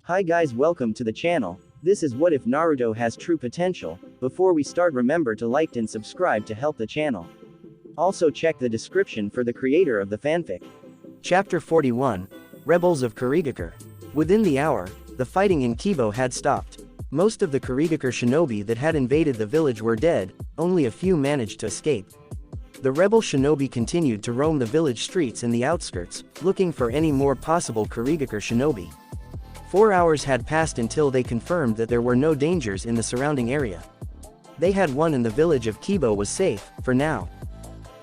Hi guys, welcome to the channel. This is what if Naruto has true potential. Before we start, remember to like and subscribe to help the channel. Also check the description for the creator of the fanfic. Chapter 41. Rebels of Kurigakure. Within the hour, the fighting in Kibo had stopped. Most of the Kurigakure shinobi that had invaded the village were dead, only a few managed to escape. The rebel shinobi continued to roam the village streets and the outskirts, looking for any more possible Kurigakure shinobi. 4 hours had passed until they confirmed that there were no dangers in the surrounding area. They had won and the village of Kibo was safe, for now.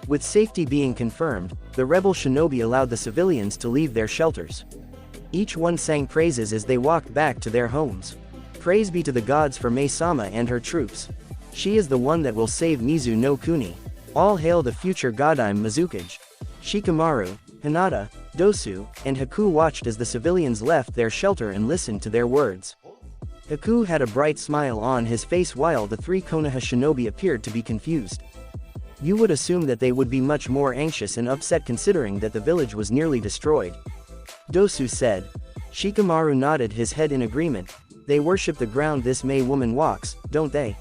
With safety being confirmed, the rebel shinobi allowed the civilians to leave their shelters. Each one sang praises as they walked back to their homes. Praise be to the gods for Mei-sama and her troops. She is the one that will save Mizu no Kuni. All hail the future Godime Mizukage. Shikamaru, Hinata, Dosu, and Haku watched as the civilians left their shelter and listened to their words. Haku had a bright smile on his face while the three Konoha shinobi appeared to be confused. You would assume that they would be much more anxious and upset considering that the village was nearly destroyed. Dosu said. Shikamaru nodded his head in agreement. They worship the ground this Mei woman walks, don't they?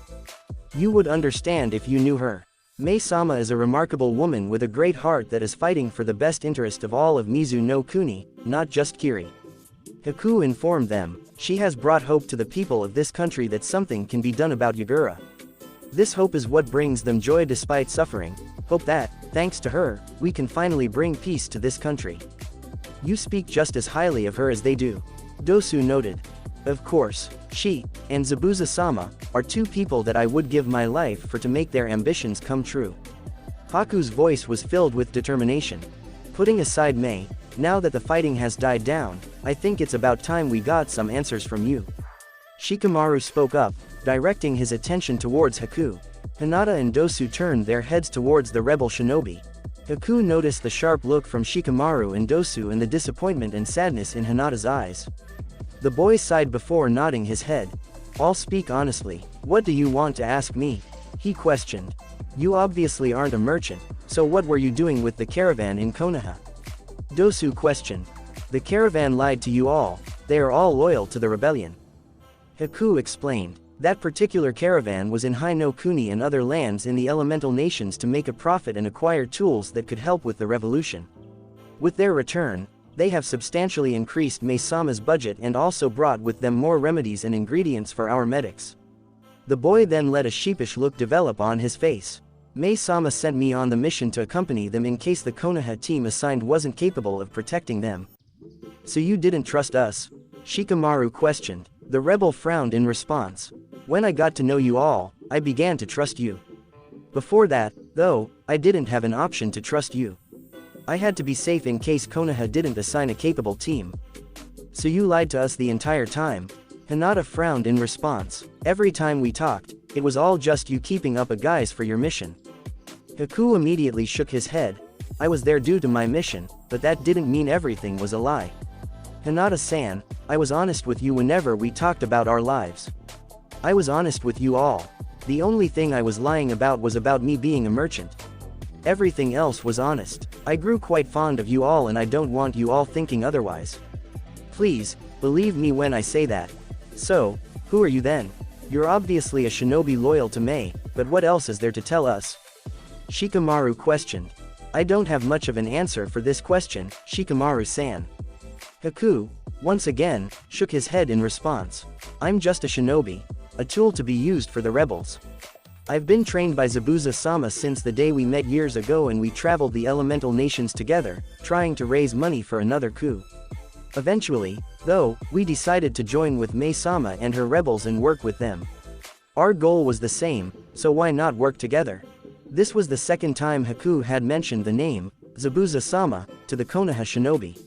You would understand if you knew her. Mei-sama is a remarkable woman with a great heart that is fighting for the best interest of all of Mizu no Kuni, not just Kiri. Haku informed them, she has brought hope to the people of this country that something can be done about Yagura. This hope is what brings them joy despite suffering, hope that, thanks to her, we can finally bring peace to this country. You speak just as highly of her as they do. Dosu noted. Of course, she, and Zabuza-sama, are two people that I would give my life for to make their ambitions come true. Haku's voice was filled with determination. Putting aside Mei, now that the fighting has died down, I think it's about time we got some answers from you. Shikamaru spoke up, directing his attention towards Haku. Hinata and Dosu turned their heads towards the rebel shinobi. Haku noticed the sharp look from Shikamaru and Dosu and the disappointment and sadness in Hinata's eyes. The boy sighed before nodding his head. I'll speak honestly, what do you want to ask me? He questioned. You obviously aren't a merchant, so what were you doing with the caravan in Konoha? Dosu questioned. The caravan lied to you all, they are all loyal to the rebellion. Haku explained. That particular caravan was in Hai no Kuni and other lands in the elemental nations to make a profit and acquire tools that could help with the revolution. With their return, they have substantially increased Mei-sama's budget and also brought with them more remedies and ingredients for our medics. The boy then let a sheepish look develop on his face. Mei-sama sent me on the mission to accompany them in case the Konoha team assigned wasn't capable of protecting them. So you didn't trust us? Shikamaru questioned. The rebel frowned in response. When I got to know you all, I began to trust you. Before that, though, I didn't have an option to trust you. I had to be safe in case Konoha didn't assign a capable team. So you lied to us the entire time? Hinata frowned in response. Every time we talked, it was all just you keeping up a guise for your mission. Haku immediately shook his head. I was there due to my mission, but that didn't mean everything was a lie. Hinata-san, I was honest with you whenever we talked about our lives. I was honest with you all. The only thing I was lying about was about me being a merchant. Everything else was honest. I grew quite fond of you all and I don't want you all thinking otherwise. Please, believe me when I say that. So, who are you then? You're obviously a shinobi loyal to Mei, but what else is there to tell us? Shikamaru questioned. I don't have much of an answer for this question, Shikamaru-san. Haku, once again, shook his head in response. I'm just a shinobi, a tool to be used for the rebels. I've been trained by Zabuza-sama since the day we met years ago and we traveled the elemental nations together, trying to raise money for another coup. Eventually, though, we decided to join with Mei-sama and her rebels and work with them. Our goal was the same, so why not work together? This was the second time Haku had mentioned the name, Zabuza-sama, to the Konoha shinobi.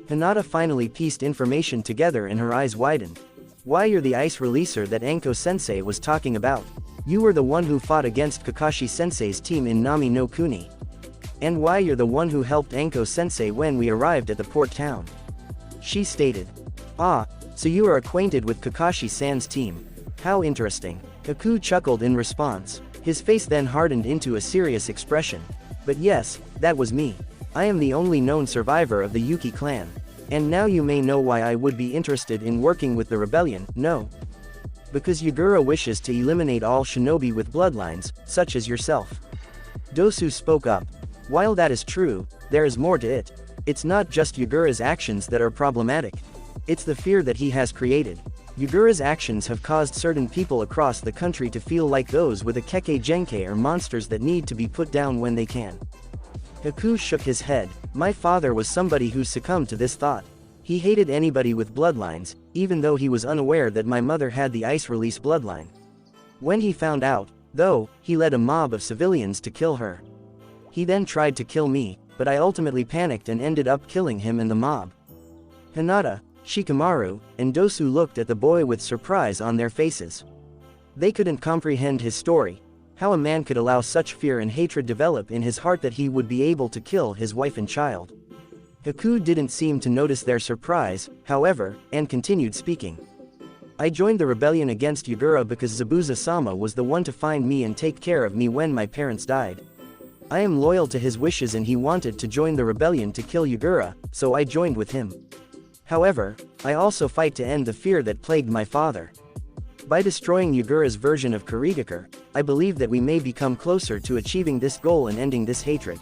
Hinata finally pieced information together and her eyes widened. Why you're the ice releaser that Anko-sensei was talking about. You were the one who fought against Kakashi-sensei's team in Nami no Kuni. And why you're the one who helped Anko-sensei when we arrived at the port town. She stated. Ah, so you are acquainted with Kakashi-san's team. How interesting. Haku chuckled in response. His face then hardened into a serious expression. But yes, that was me. I am the only known survivor of the Yuki clan. And now you may know why I would be interested in working with the rebellion, no? Because Yagura wishes to eliminate all shinobi with bloodlines, such as yourself. Dosu spoke up. While that is true, there is more to it. It's not just Yagura's actions that are problematic. It's the fear that he has created. Yagura's actions have caused certain people across the country to feel like those with a Kekkei Genkai are monsters that need to be put down when they can. Haku shook his head. My father was somebody who succumbed to this thought. He hated anybody with bloodlines, even though he was unaware that my mother had the ice release bloodline. When he found out, though, he led a mob of civilians to kill her. He then tried to kill me, but I ultimately panicked and ended up killing him and the mob. Hinata, Shikamaru, and Dosu looked at the boy with surprise on their faces. They couldn't comprehend his story, how a man could allow such fear and hatred develop in his heart that he would be able to kill his wife and child. Haku didn't seem to notice their surprise, however, and continued speaking. I joined the rebellion against Yagura because Zabuza-sama was the one to find me and take care of me when my parents died. I am loyal to his wishes and he wanted to join the rebellion to kill Yagura, so I joined with him. However, I also fight to end the fear that plagued my father. By destroying Yagura's version of Kurigakure, I believe that we may become closer to achieving this goal and ending this hatred.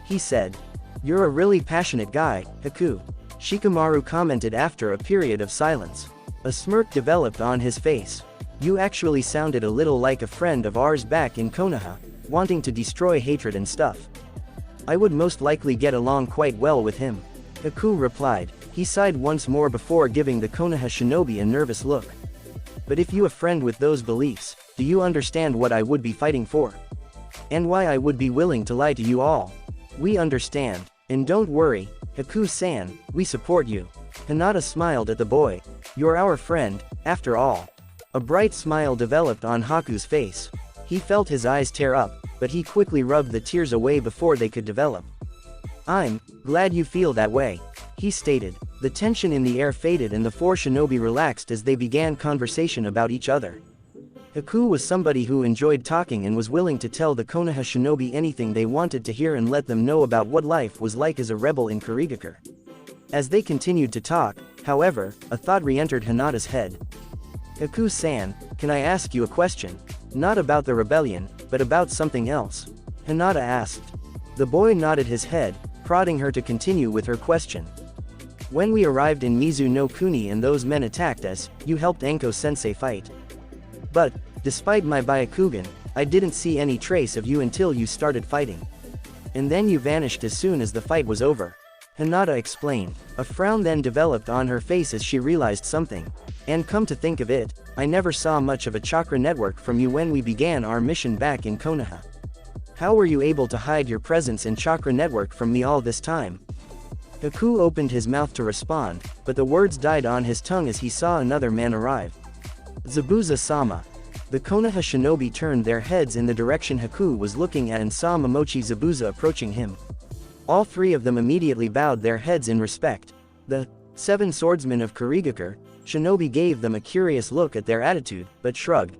He said. You're a really passionate guy, Haku. Shikamaru commented after a period of silence. A smirk developed on his face. You actually sounded a little like a friend of ours back in Konoha, wanting to destroy hatred and stuff. I would most likely get along quite well with him. Haku replied. He sighed once more before giving the Konoha shinobi a nervous look. But if you a friend with those beliefs, do you understand what I would be fighting for? And why I would be willing to lie to you all? We understand. And don't worry, Haku-san, we support you. Hinata smiled at the boy. You're our friend, after all. A bright smile developed on Haku's face. He felt his eyes tear up, but he quickly rubbed the tears away before they could develop. I'm glad you feel that way, he stated. The tension in the air faded and the four shinobi relaxed as they began conversation about each other. Haku was somebody who enjoyed talking and was willing to tell the Konoha shinobi anything they wanted to hear and let them know about what life was like as a rebel in Kurigakure. As they continued to talk, however, a thought re-entered Hinata's head. Haku-san, can I ask you a question? Not about the rebellion, but about something else. Hinata asked. The boy nodded his head, prodding her to continue with her question. When we arrived in Mizu no Kuni and those men attacked us, you helped Anko-sensei fight. But, despite my Byakugan, I didn't see any trace of you until you started fighting. And then you vanished as soon as the fight was over. Hinata explained. A frown then developed on her face as she realized something. And come to think of it, I never saw much of a chakra network from you when we began our mission back in Konoha. How were you able to hide your presence in chakra network from me all this time? Haku opened his mouth to respond, but the words died on his tongue as he saw another man arrive. Zabuza-sama. The Konoha shinobi turned their heads in the direction Haku was looking at and saw Momochi Zabuza approaching him. All three of them immediately bowed their heads in respect. The 7 swordsmen of Kurigakure shinobi gave them a curious look at their attitude, but shrugged.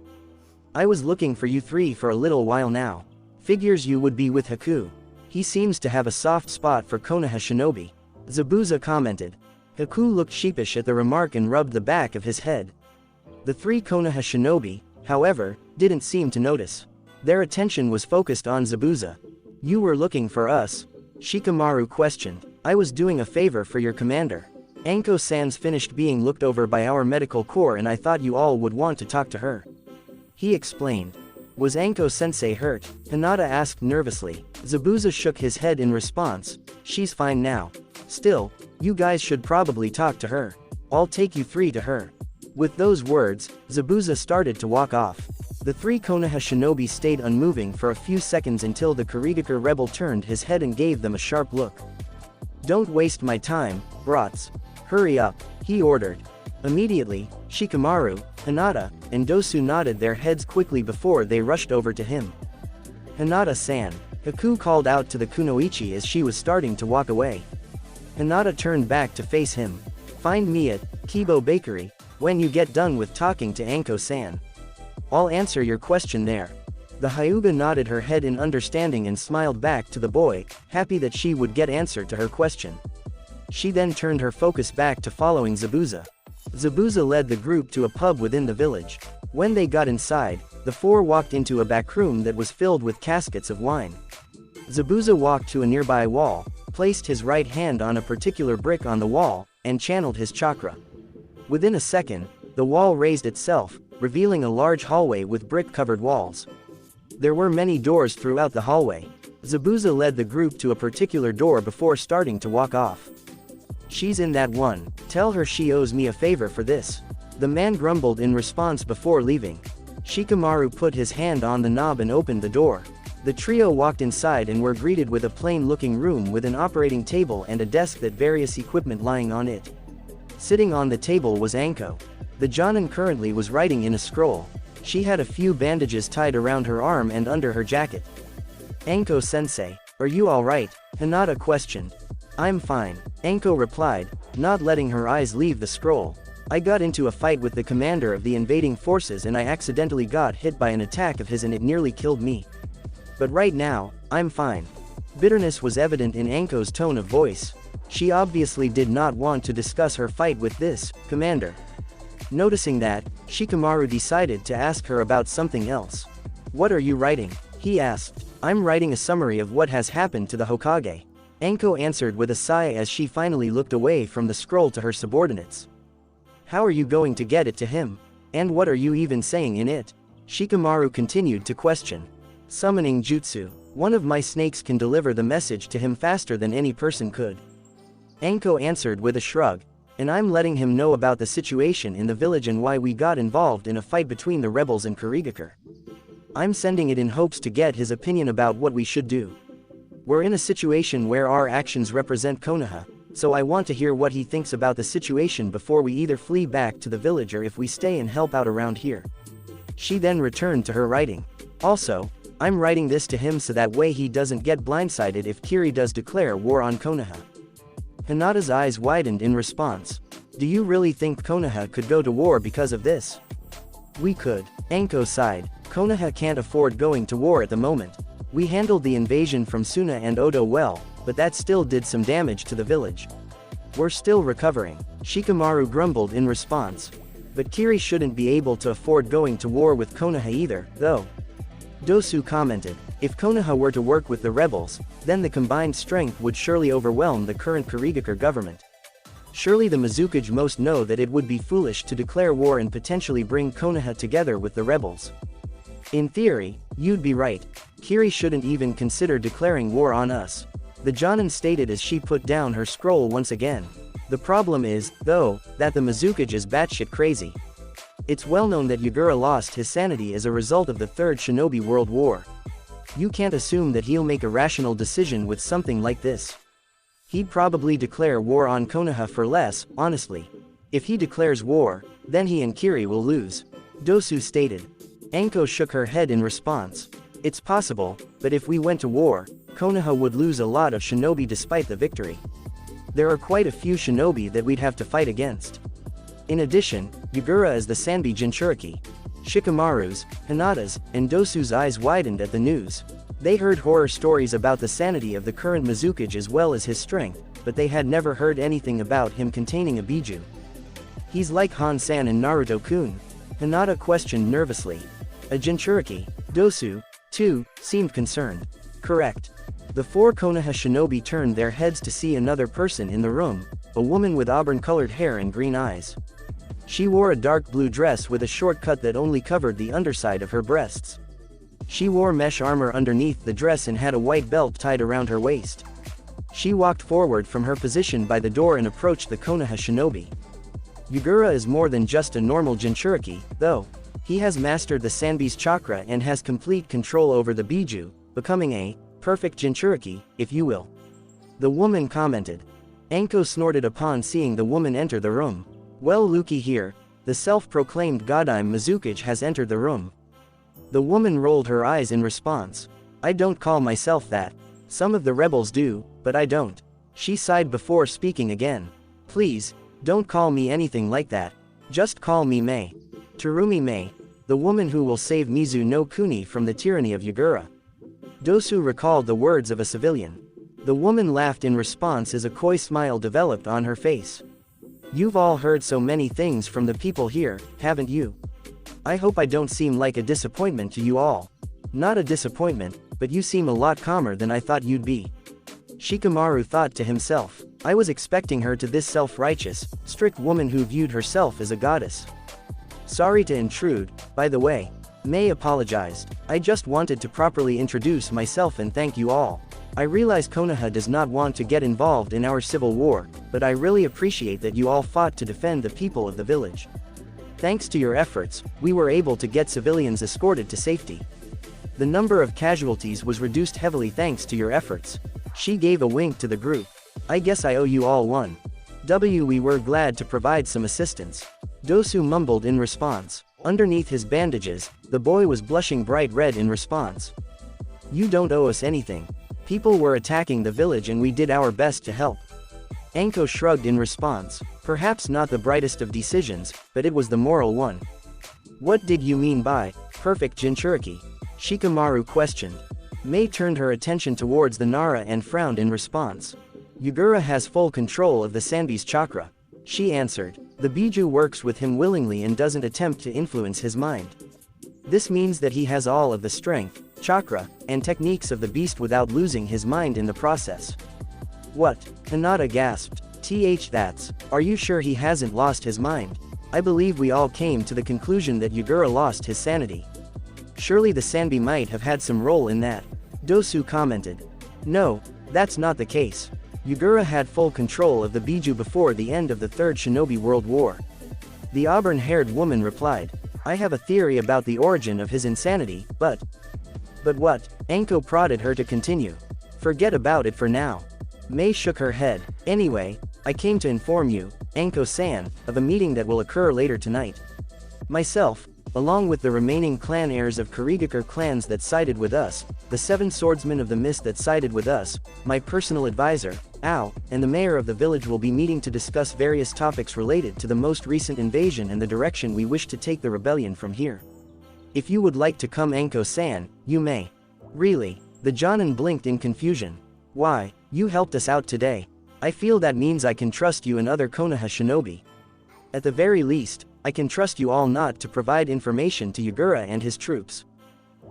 I was looking for you three for a little while now. Figures you would be with Haku. He seems to have a soft spot for Konoha shinobi. Zabuza commented. Haku looked sheepish at the remark and rubbed the back of his head. The 3 Konoha shinobi, however, didn't seem to notice. Their attention was focused on Zabuza. You were looking for us? Shikamaru questioned. I was doing a favor for your commander. Anko-san's finished being looked over by our medical corps and I thought you all would want to talk to her. He explained. Was Anko-sensei hurt? Hinata asked nervously. Zabuza shook his head in response. She's fine now. Still, you guys should probably talk to her. I'll take you 3 to her. With those words, Zabuza started to walk off. The 3 Konoha shinobi stayed unmoving for a few seconds until the Kurigakure rebel turned his head and gave them a sharp look. Don't waste my time, brats. Hurry up, he ordered. Immediately, Shikamaru, Hinata, and Dosu nodded their heads quickly before they rushed over to him. Hinata-san, Haku called out to the kunoichi as she was starting to walk away. Hinata turned back to face him. Find me at Kibo Bakery when you get done with talking to Anko-san. I'll answer your question there. The Hyuga nodded her head in understanding and smiled back to the boy, happy that she would get answer to her question. She then turned her focus back to following Zabuza. Zabuza led the group to a pub within the village. When they got inside, the four walked into a back room that was filled with caskets of wine. Zabuza walked to a nearby wall, placed his right hand on a particular brick on the wall, and channeled his chakra. Within a second, the wall raised itself, revealing a large hallway with brick-covered walls. There were many doors throughout the hallway. Zabuza led the group to a particular door before starting to walk off. "She's in that one. Tell her she owes me a favor for this," the man grumbled in response before leaving. Shikamaru put his hand on the knob and opened the door. The trio walked inside and were greeted with a plain-looking room with an operating table and a desk with various equipment lying on it. Sitting on the table was Anko. The Jonin currently was writing in a scroll. She had a few bandages tied around her arm and under her jacket. "Anko-sensei, are you alright?" Hinata questioned. "I'm fine," Anko replied, not letting her eyes leave the scroll. "I got into a fight with the commander of the invading forces and I accidentally got hit by an attack of his and it nearly killed me. But right now, I'm fine." Bitterness was evident in Anko's tone of voice. She obviously did not want to discuss her fight with this commander. Noticing that, Shikamaru decided to ask her about something else. "What are you writing?" he asked. "I'm writing a summary of what has happened to the Hokage," Anko answered with a sigh as she finally looked away from the scroll to her subordinates. "How are you going to get it to him? And what are you even saying in it?" Shikamaru continued to question. "Summoning jutsu. One of my snakes can deliver the message to him faster than any person could," Anko answered with a shrug. "And I'm letting him know about the situation in the village and why we got involved in a fight between the rebels and Kurigakure. I'm sending it in hopes to get his opinion about what we should do. We're in a situation where our actions represent Konoha, so I want to hear what he thinks about the situation before we either flee back to the village or if we stay and help out around here." She then returned to her writing. "Also, I'm writing this to him so that way he doesn't get blindsided if Kiri does declare war on Konoha." Hinata's eyes widened in response. "Do you really think Konoha could go to war because of this?" "We could," Anko sighed. "Konoha can't afford going to war at the moment. We handled the invasion from Suna and Odo well, but that still did some damage to the village. We're still recovering," Shikamaru grumbled in response. "But Kiri shouldn't be able to afford going to war with Konoha either, though," Dosu commented. "If Konoha were to work with the rebels, then the combined strength would surely overwhelm the current Kurigakure government. Surely the Mizukage most know that it would be foolish to declare war and potentially bring Konoha together with the rebels. In theory, you'd be right. Kiri shouldn't even consider declaring war on us," the Jonin stated as she put down her scroll once again. "The problem is, though, that the Mizukage is batshit crazy. It's well known that Yagura lost his sanity as a result of the Third Shinobi World War. You can't assume that he'll make a rational decision with something like this. He'd probably declare war on Konoha for less, honestly. If he declares war, then he and Kiri will lose," Dosu stated. Anko shook her head in response. "It's possible, but if we went to war, Konoha would lose a lot of shinobi despite the victory. There are quite a few shinobi that we'd have to fight against. In addition, Yagura is the Sanbi Jinchuriki." Shikamaru's, Hinata's, and Dosu's eyes widened at the news. They heard horror stories about the sanity of the current Mizukage as well as his strength, but they had never heard anything about him containing a biju. "He's like Han-san and Naruto-kun?" Hinata questioned nervously. "A Jinchuriki?" Dosu, too, seemed concerned. "Correct." The four Konoha shinobi turned their heads to see another person in the room, a woman with auburn-colored hair and green eyes. She wore a dark blue dress with a short cut that only covered the underside of her breasts. She wore mesh armor underneath the dress and had a white belt tied around her waist. She walked forward from her position by the door and approached the Konoha shinobi. Yagura is more than just a normal Jinchuriki, though. He has mastered the Sanbi's chakra and has complete control over the biju, becoming a perfect Jinchuriki, if you will," the woman commented. Anko snorted upon seeing the woman enter the room. "Well, looky here, the self-proclaimed Godime Mizukage has entered the room." The woman rolled her eyes in response. "I don't call myself that. Some of the rebels do, but I don't." She sighed before speaking again. "Please, don't call me anything like that. Just call me Mei. Terumi Mei, the woman who will save Mizu no Kuni from the tyranny of Yagura." Dosu recalled the words of a civilian. The woman laughed in response as a coy smile developed on her face. You've all heard so many things from the people here, haven't you? I hope I don't seem like a disappointment to you all. Not a disappointment, but you seem a lot calmer than I thought you'd be. Shikamaru thought to himself. I was expecting her to this self-righteous, strict woman who viewed herself as a goddess. Sorry to intrude, by the way. Mei apologized. I just wanted to properly introduce myself and thank you all. I realize Konoha does not want to get involved in our civil war, but I really appreciate that you all fought to defend the people of the village. Thanks to your efforts, we were able to get civilians escorted to safety. The number of casualties was reduced heavily thanks to your efforts. She gave a wink to the group. I guess I owe you all one. We were glad to provide some assistance. Dosu mumbled in response. Underneath his bandages, the boy was blushing bright red in response. You don't owe us anything. People were attacking the village and we did our best to help. Anko shrugged in response. Perhaps not the brightest of decisions, but it was the moral one. What did you mean by perfect Jinchuriki? Shikamaru questioned. Mei turned her attention towards the Nara and frowned in response. Yugura has full control of the Sanbi's chakra. She answered. The Biju works with him willingly and doesn't attempt to influence his mind. This means that he has all of the strength, chakra, and techniques of the beast without losing his mind in the process. What? Hinata gasped. That's. Are you sure he hasn't lost his mind? I believe we all came to the conclusion that Yugura lost his sanity. Surely the Sanbi might have had some role in that. Dosu commented. No, that's not the case. Yugura had full control of the Biju before the end of the Third Shinobi World War. The auburn-haired woman replied. I have a theory about the origin of his insanity, but... But what? Anko prodded her to continue. Forget about it for now. Mei shook her head. Anyway, I came to inform you, Anko-san, of a meeting that will occur later tonight. Myself, along with the remaining clan heirs of Kurigakure clans that sided with us, the 7 swordsmen of the mist that sided with us, my personal advisor, Ao, and the mayor of the village will be meeting to discuss various topics related to the most recent invasion and the direction we wish to take the rebellion from here. If you would like to come, Anko-san, you may. Really? The Jonin blinked in confusion. Why, you helped us out today. I feel that means I can trust you and other Konoha shinobi. At the very least, I can trust you all not to provide information to Yugura and his troops.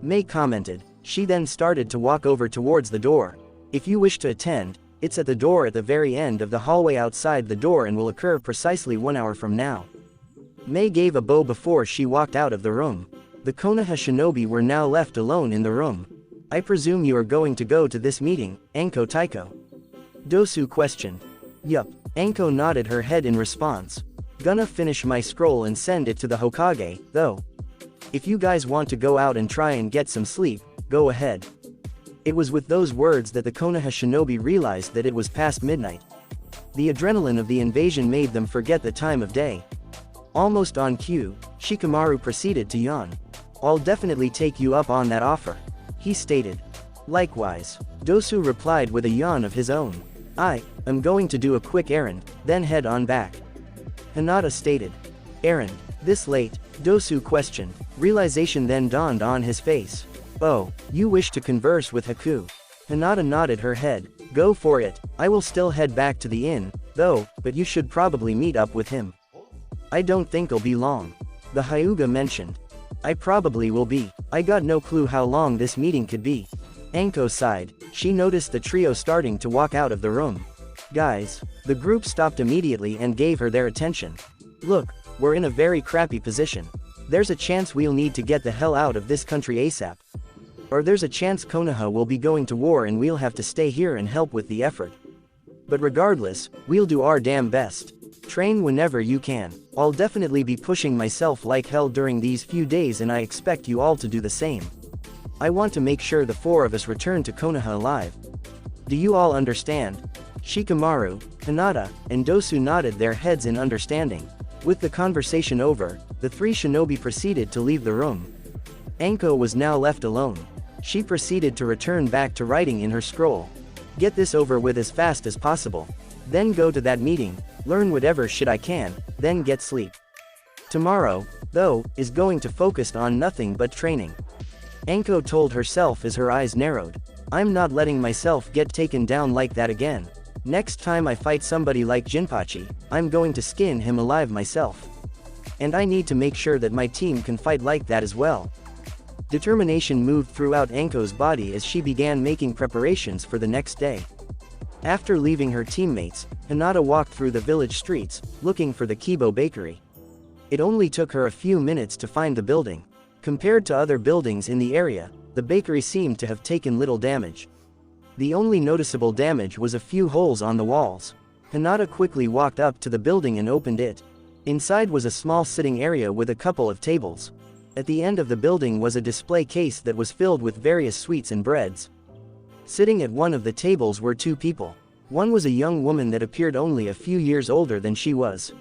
Mei commented. She then started to walk over towards the door. If you wish to attend, it's at the door at the very end of the hallway outside the door and will occur precisely 1 hour from now. Mei gave a bow before she walked out of the room. The Konoha shinobi were now left alone in the room. I presume you are going to go to this meeting, Anko Taiko? Dosu questioned. Yup. Anko nodded her head in response. Gonna finish my scroll and send it to the Hokage, though. If you guys want to go out and try and get some sleep, go ahead. It was with those words that the Konoha shinobi realized that it was past midnight. The adrenaline of the invasion made them forget the time of day. Almost on cue, Shikamaru proceeded to yawn. I'll definitely take you up on that offer, he stated. Likewise, Dosu replied with a yawn of his own. I'm going to do a quick errand, then head on back. Hinata stated. Errand? This late? Dosu questioned. Realization then dawned on his face. Oh, you wish to converse with Haku? Hinata nodded her head. Go for it. I will still head back to the inn, though, but you should probably meet up with him. I don't think it'll be long. The Hyuga mentioned. I probably will be. I got no clue how long this meeting could be. Anko sighed. She noticed the trio starting to walk out of the room. Guys. The group stopped immediately and gave her their attention. Look, we're in a very crappy position. There's a chance we'll need to get the hell out of this country ASAP. Or there's a chance Konoha will be going to war and we'll have to stay here and help with the effort. But regardless, we'll do our damn best. Train whenever you can. I'll definitely be pushing myself like hell during these few days and I expect you all to do the same. I want to make sure the 4 of us return to Konoha alive. Do you all understand? Shikamaru, Hinata, and Dosu nodded their heads in understanding. With the conversation over, the 3 shinobi proceeded to leave the room. Anko was now left alone. She proceeded to return back to writing in her scroll. Get this over with as fast as possible. Then go to that meeting, learn whatever shit I can, then get sleep. Tomorrow, though, is going to focus on nothing but training. Anko told herself as her eyes narrowed. I'm not letting myself get taken down like that again. Next time I fight somebody like Jinpachi, I'm going to skin him alive myself. And I need to make sure that my team can fight like that as well. Determination moved throughout Anko's body as she began making preparations for the next day. After leaving her teammates, Hinata walked through the village streets, looking for the Kibo bakery. It only took her a few minutes to find the building. Compared to other buildings in the area, the bakery seemed to have taken little damage. The only noticeable damage was a few holes on the walls. Hinata quickly walked up to the building and opened it. Inside was a small sitting area with a couple of tables. At the end of the building was a display case that was filled with various sweets and breads. Sitting at one of the tables were two people. One was a young woman that appeared only a few years older than she was.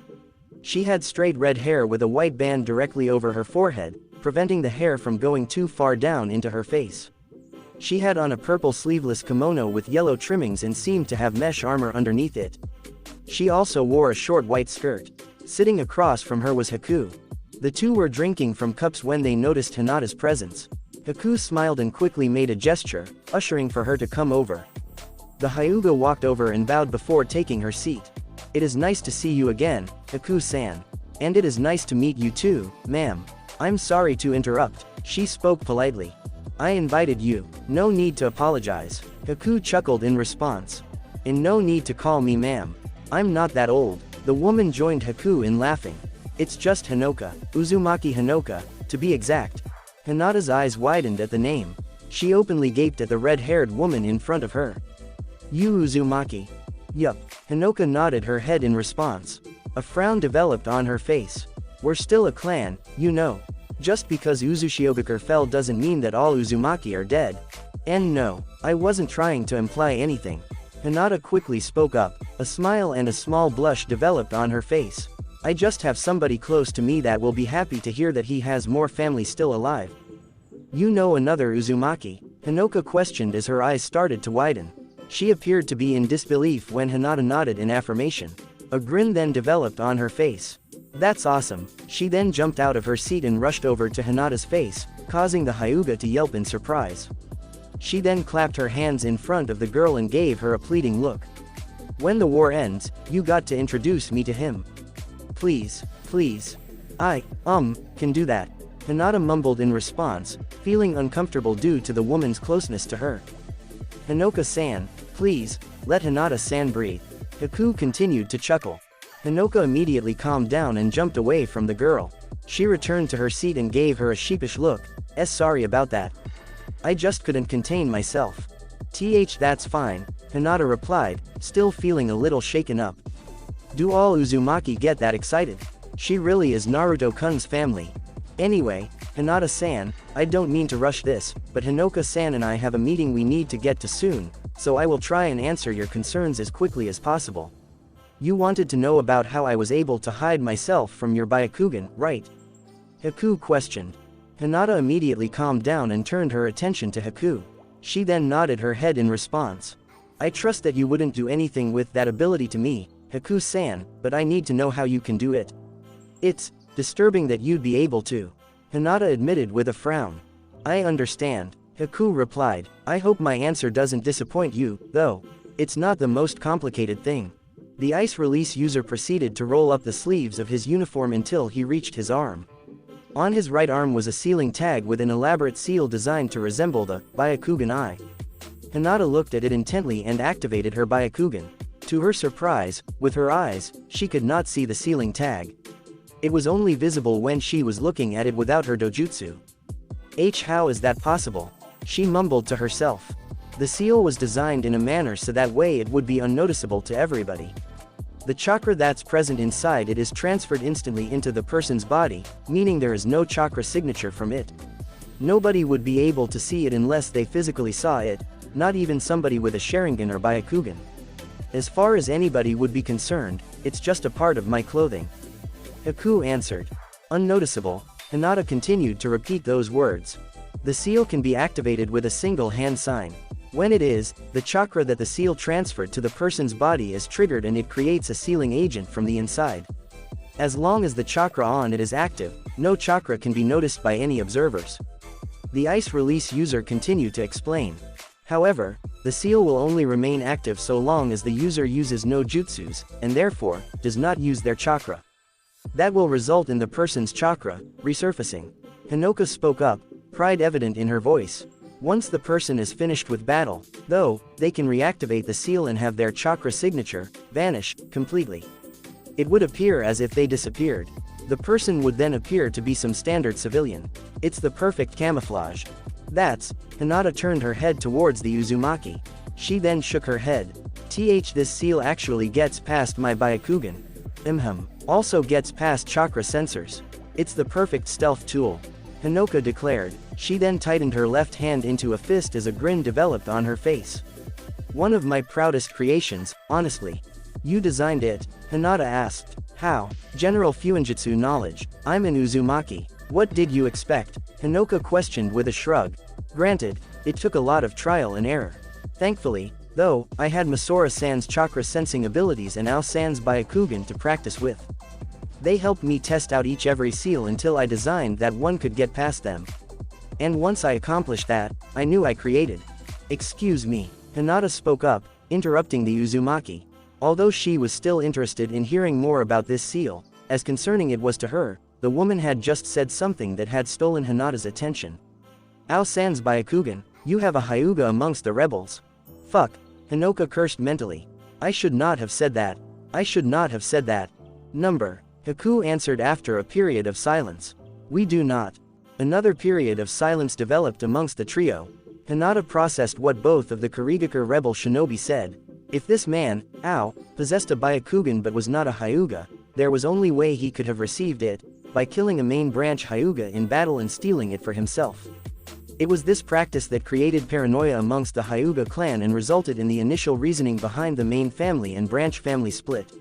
She had straight red hair with a white band directly over her forehead, preventing the hair from going too far down into her face. She had on a purple sleeveless kimono with yellow trimmings and seemed to have mesh armor underneath it. She also wore a short white skirt. Sitting across from her was Haku. The two were drinking from cups when they noticed Hinata's presence. Haku smiled and quickly made a gesture, ushering for her to come over. The Hyuga walked over and bowed before taking her seat. "It is nice to see you again, Haku-san. And it is nice to meet you too, ma'am. I'm sorry to interrupt," she spoke politely. "I invited you, no need to apologize." Haku chuckled in response. "And no need to call me ma'am. I'm not that old." The woman joined Haku in laughing. "It's just Hinoka, Uzumaki Hinoka, to be exact." Hinata's eyes widened at the name. She openly gaped at the red-haired woman in front of her. "You Uzumaki?" "Yup." Hinoka nodded her head in response. A frown developed on her face. "We're still a clan, you know. Just because Uzushiogakure fell doesn't mean that all Uzumaki are dead. And no, I wasn't trying to imply anything." Hinata quickly spoke up. A smile and a small blush developed on her face. "I just have somebody close to me that will be happy to hear that he has more family still alive." "You know another Uzumaki?" Hinoka questioned as her eyes started to widen. She appeared to be in disbelief when Hinata nodded in affirmation. A grin then developed on her face. "That's awesome." She then jumped out of her seat and rushed over to Hinata's face, causing the Hyuga to yelp in surprise. She then clapped her hands in front of the girl and gave her a pleading look. "When the war ends, you got to introduce me to him. Please, please. I can do that." Hinata mumbled in response, feeling uncomfortable due to the woman's closeness to her. "Hinoka-san, please, let Hinata-san breathe." Haku continued to chuckle. Hinoka immediately calmed down and jumped away from the girl. She returned to her seat and gave her a sheepish look. Sorry about that. I just couldn't contain myself." That's fine," Hinata replied, still feeling a little shaken up. Do all Uzumaki get that excited? She really is Naruto-kun's family. Anyway, Hinata-san, I don't mean to rush this, but Hinoka-san and I have a meeting we need to get to soon, so I will try and answer your concerns as quickly as possible. You wanted to know about how I was able to hide myself from your Byakugan, right? Haku questioned. Hinata immediately calmed down and turned her attention to Haku. She then nodded her head in response. I trust that you wouldn't do anything with that ability to me, Haku-san, but I need to know how you can do it. It's disturbing that you'd be able to, Hinata admitted with a frown. I understand, Haku replied. I hope my answer doesn't disappoint you, though. It's not the most complicated thing. The ice release user proceeded to roll up the sleeves of his uniform until he reached his arm. On his right arm was a sealing tag with an elaborate seal designed to resemble the Byakugan eye. Hinata looked at it intently and activated her Byakugan. To her surprise, with her eyes, she could not see the sealing tag. It was only visible when she was looking at it without her dojutsu. How is that possible? She mumbled to herself. The seal was designed in a manner so that way it would be unnoticeable to everybody. The chakra that's present inside it is transferred instantly into the person's body, meaning there is no chakra signature from it. Nobody would be able to see it unless they physically saw it, not even somebody with a Sharingan or Byakugan. As far as anybody would be concerned, it's just a part of my clothing. Haku answered. Unnoticeable, Hinata continued to repeat those words. The seal can be activated with a single hand sign. When it is, the chakra that the seal transferred to the person's body is triggered and it creates a sealing agent from the inside. As long as the chakra on it is active, no chakra can be noticed by any observers. The ice release user continued to explain. However, the seal will only remain active so long as the user uses no jutsus, and therefore, does not use their chakra. That will result in the person's chakra resurfacing. Hinoka spoke up, pride evident in her voice. Once the person is finished with battle, though, they can reactivate the seal and have their chakra signature vanish completely. It would appear as if they disappeared. The person would then appear to be some standard civilian. It's the perfect camouflage. That's. Hinata turned her head towards the Uzumaki. She then shook her head. This seal actually gets past my Byakugan. Also gets past chakra sensors. It's the perfect stealth tool. Hinoka declared. She then tightened her left hand into a fist as a grin developed on her face. One of my proudest creations, honestly. You designed it? Hinata asked. How? General Fuinjutsu knowledge. I'm an Uzumaki. What did you expect? Hinoka questioned with a shrug. Granted, it took a lot of trial and error. Thankfully, though, I had Masora-san's chakra sensing abilities and Ao-san's Byakugan to practice with. They helped me test out every seal until I designed that one could get past them. And once I accomplished that, I knew I created. Excuse me. Hinata spoke up, interrupting the Uzumaki. Although she was still interested in hearing more about this seal, as concerning it was to her, the woman had just said something that had stolen Hinata's attention. Ao-san's Byakugan, you have a Hyuga amongst the rebels. Fuck. Hinoka cursed mentally. I should not have said that. I should not have said that. Number. Haku answered after a period of silence. We do not. Another period of silence developed amongst the trio. Hinata processed what both of the Kurigakure rebel shinobi said. If this man, Ao, possessed a Byakugan but was not a Hyuga, there was only way he could have received it, by killing a main branch Hyuga in battle and stealing it for himself. It was this practice that created paranoia amongst the Hyuga clan and resulted in the initial reasoning behind the main family and branch family split.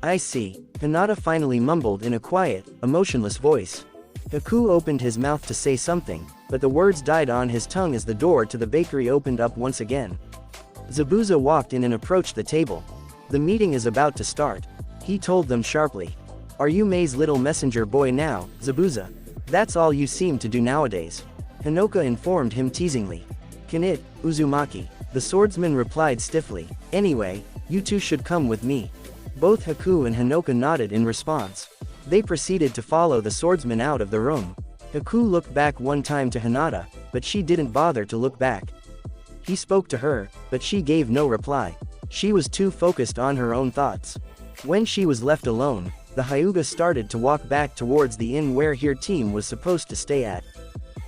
I see. Hinata finally mumbled in a quiet, emotionless voice. Haku opened his mouth to say something, but the words died on his tongue as the door to the bakery opened up once again. Zabuza walked in and approached the table. The meeting is about to start. He told them sharply. Are you Mei's little messenger boy now, Zabuza? That's all you seem to do nowadays. Hinoka informed him teasingly. Can it, Uzumaki? The swordsman replied stiffly. Anyway, you two should come with me. Both Haku and Hinoka nodded in response. They proceeded to follow the swordsman out of the room. Haku looked back one time to Hinata, but she didn't bother to look back. He spoke to her, but she gave no reply. She was too focused on her own thoughts. When she was left alone, the Hyuga started to walk back towards the inn where her team was supposed to stay at.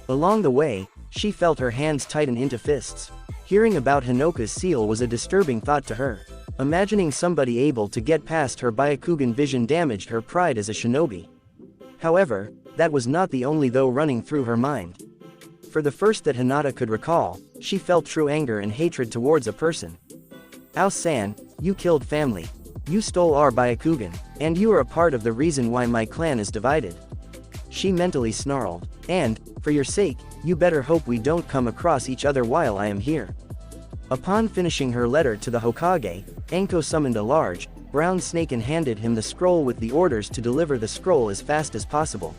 Along the way, she felt her hands tighten into fists. Hearing about Hinoka's seal was a disturbing thought to her. Imagining somebody able to get past her Byakugan vision damaged her pride as a shinobi. However, that was not the only though running through her mind. For the first that Hinata could recall, she felt true anger and hatred towards a person. Ao-san, you killed family. You stole our Byakugan, and you are a part of the reason why my clan is divided. She mentally snarled. And, for your sake, you better hope we don't come across each other while I am here. Upon finishing her letter to the Hokage, Anko summoned a large, brown snake and handed him the scroll with the orders to deliver the scroll as fast as possible.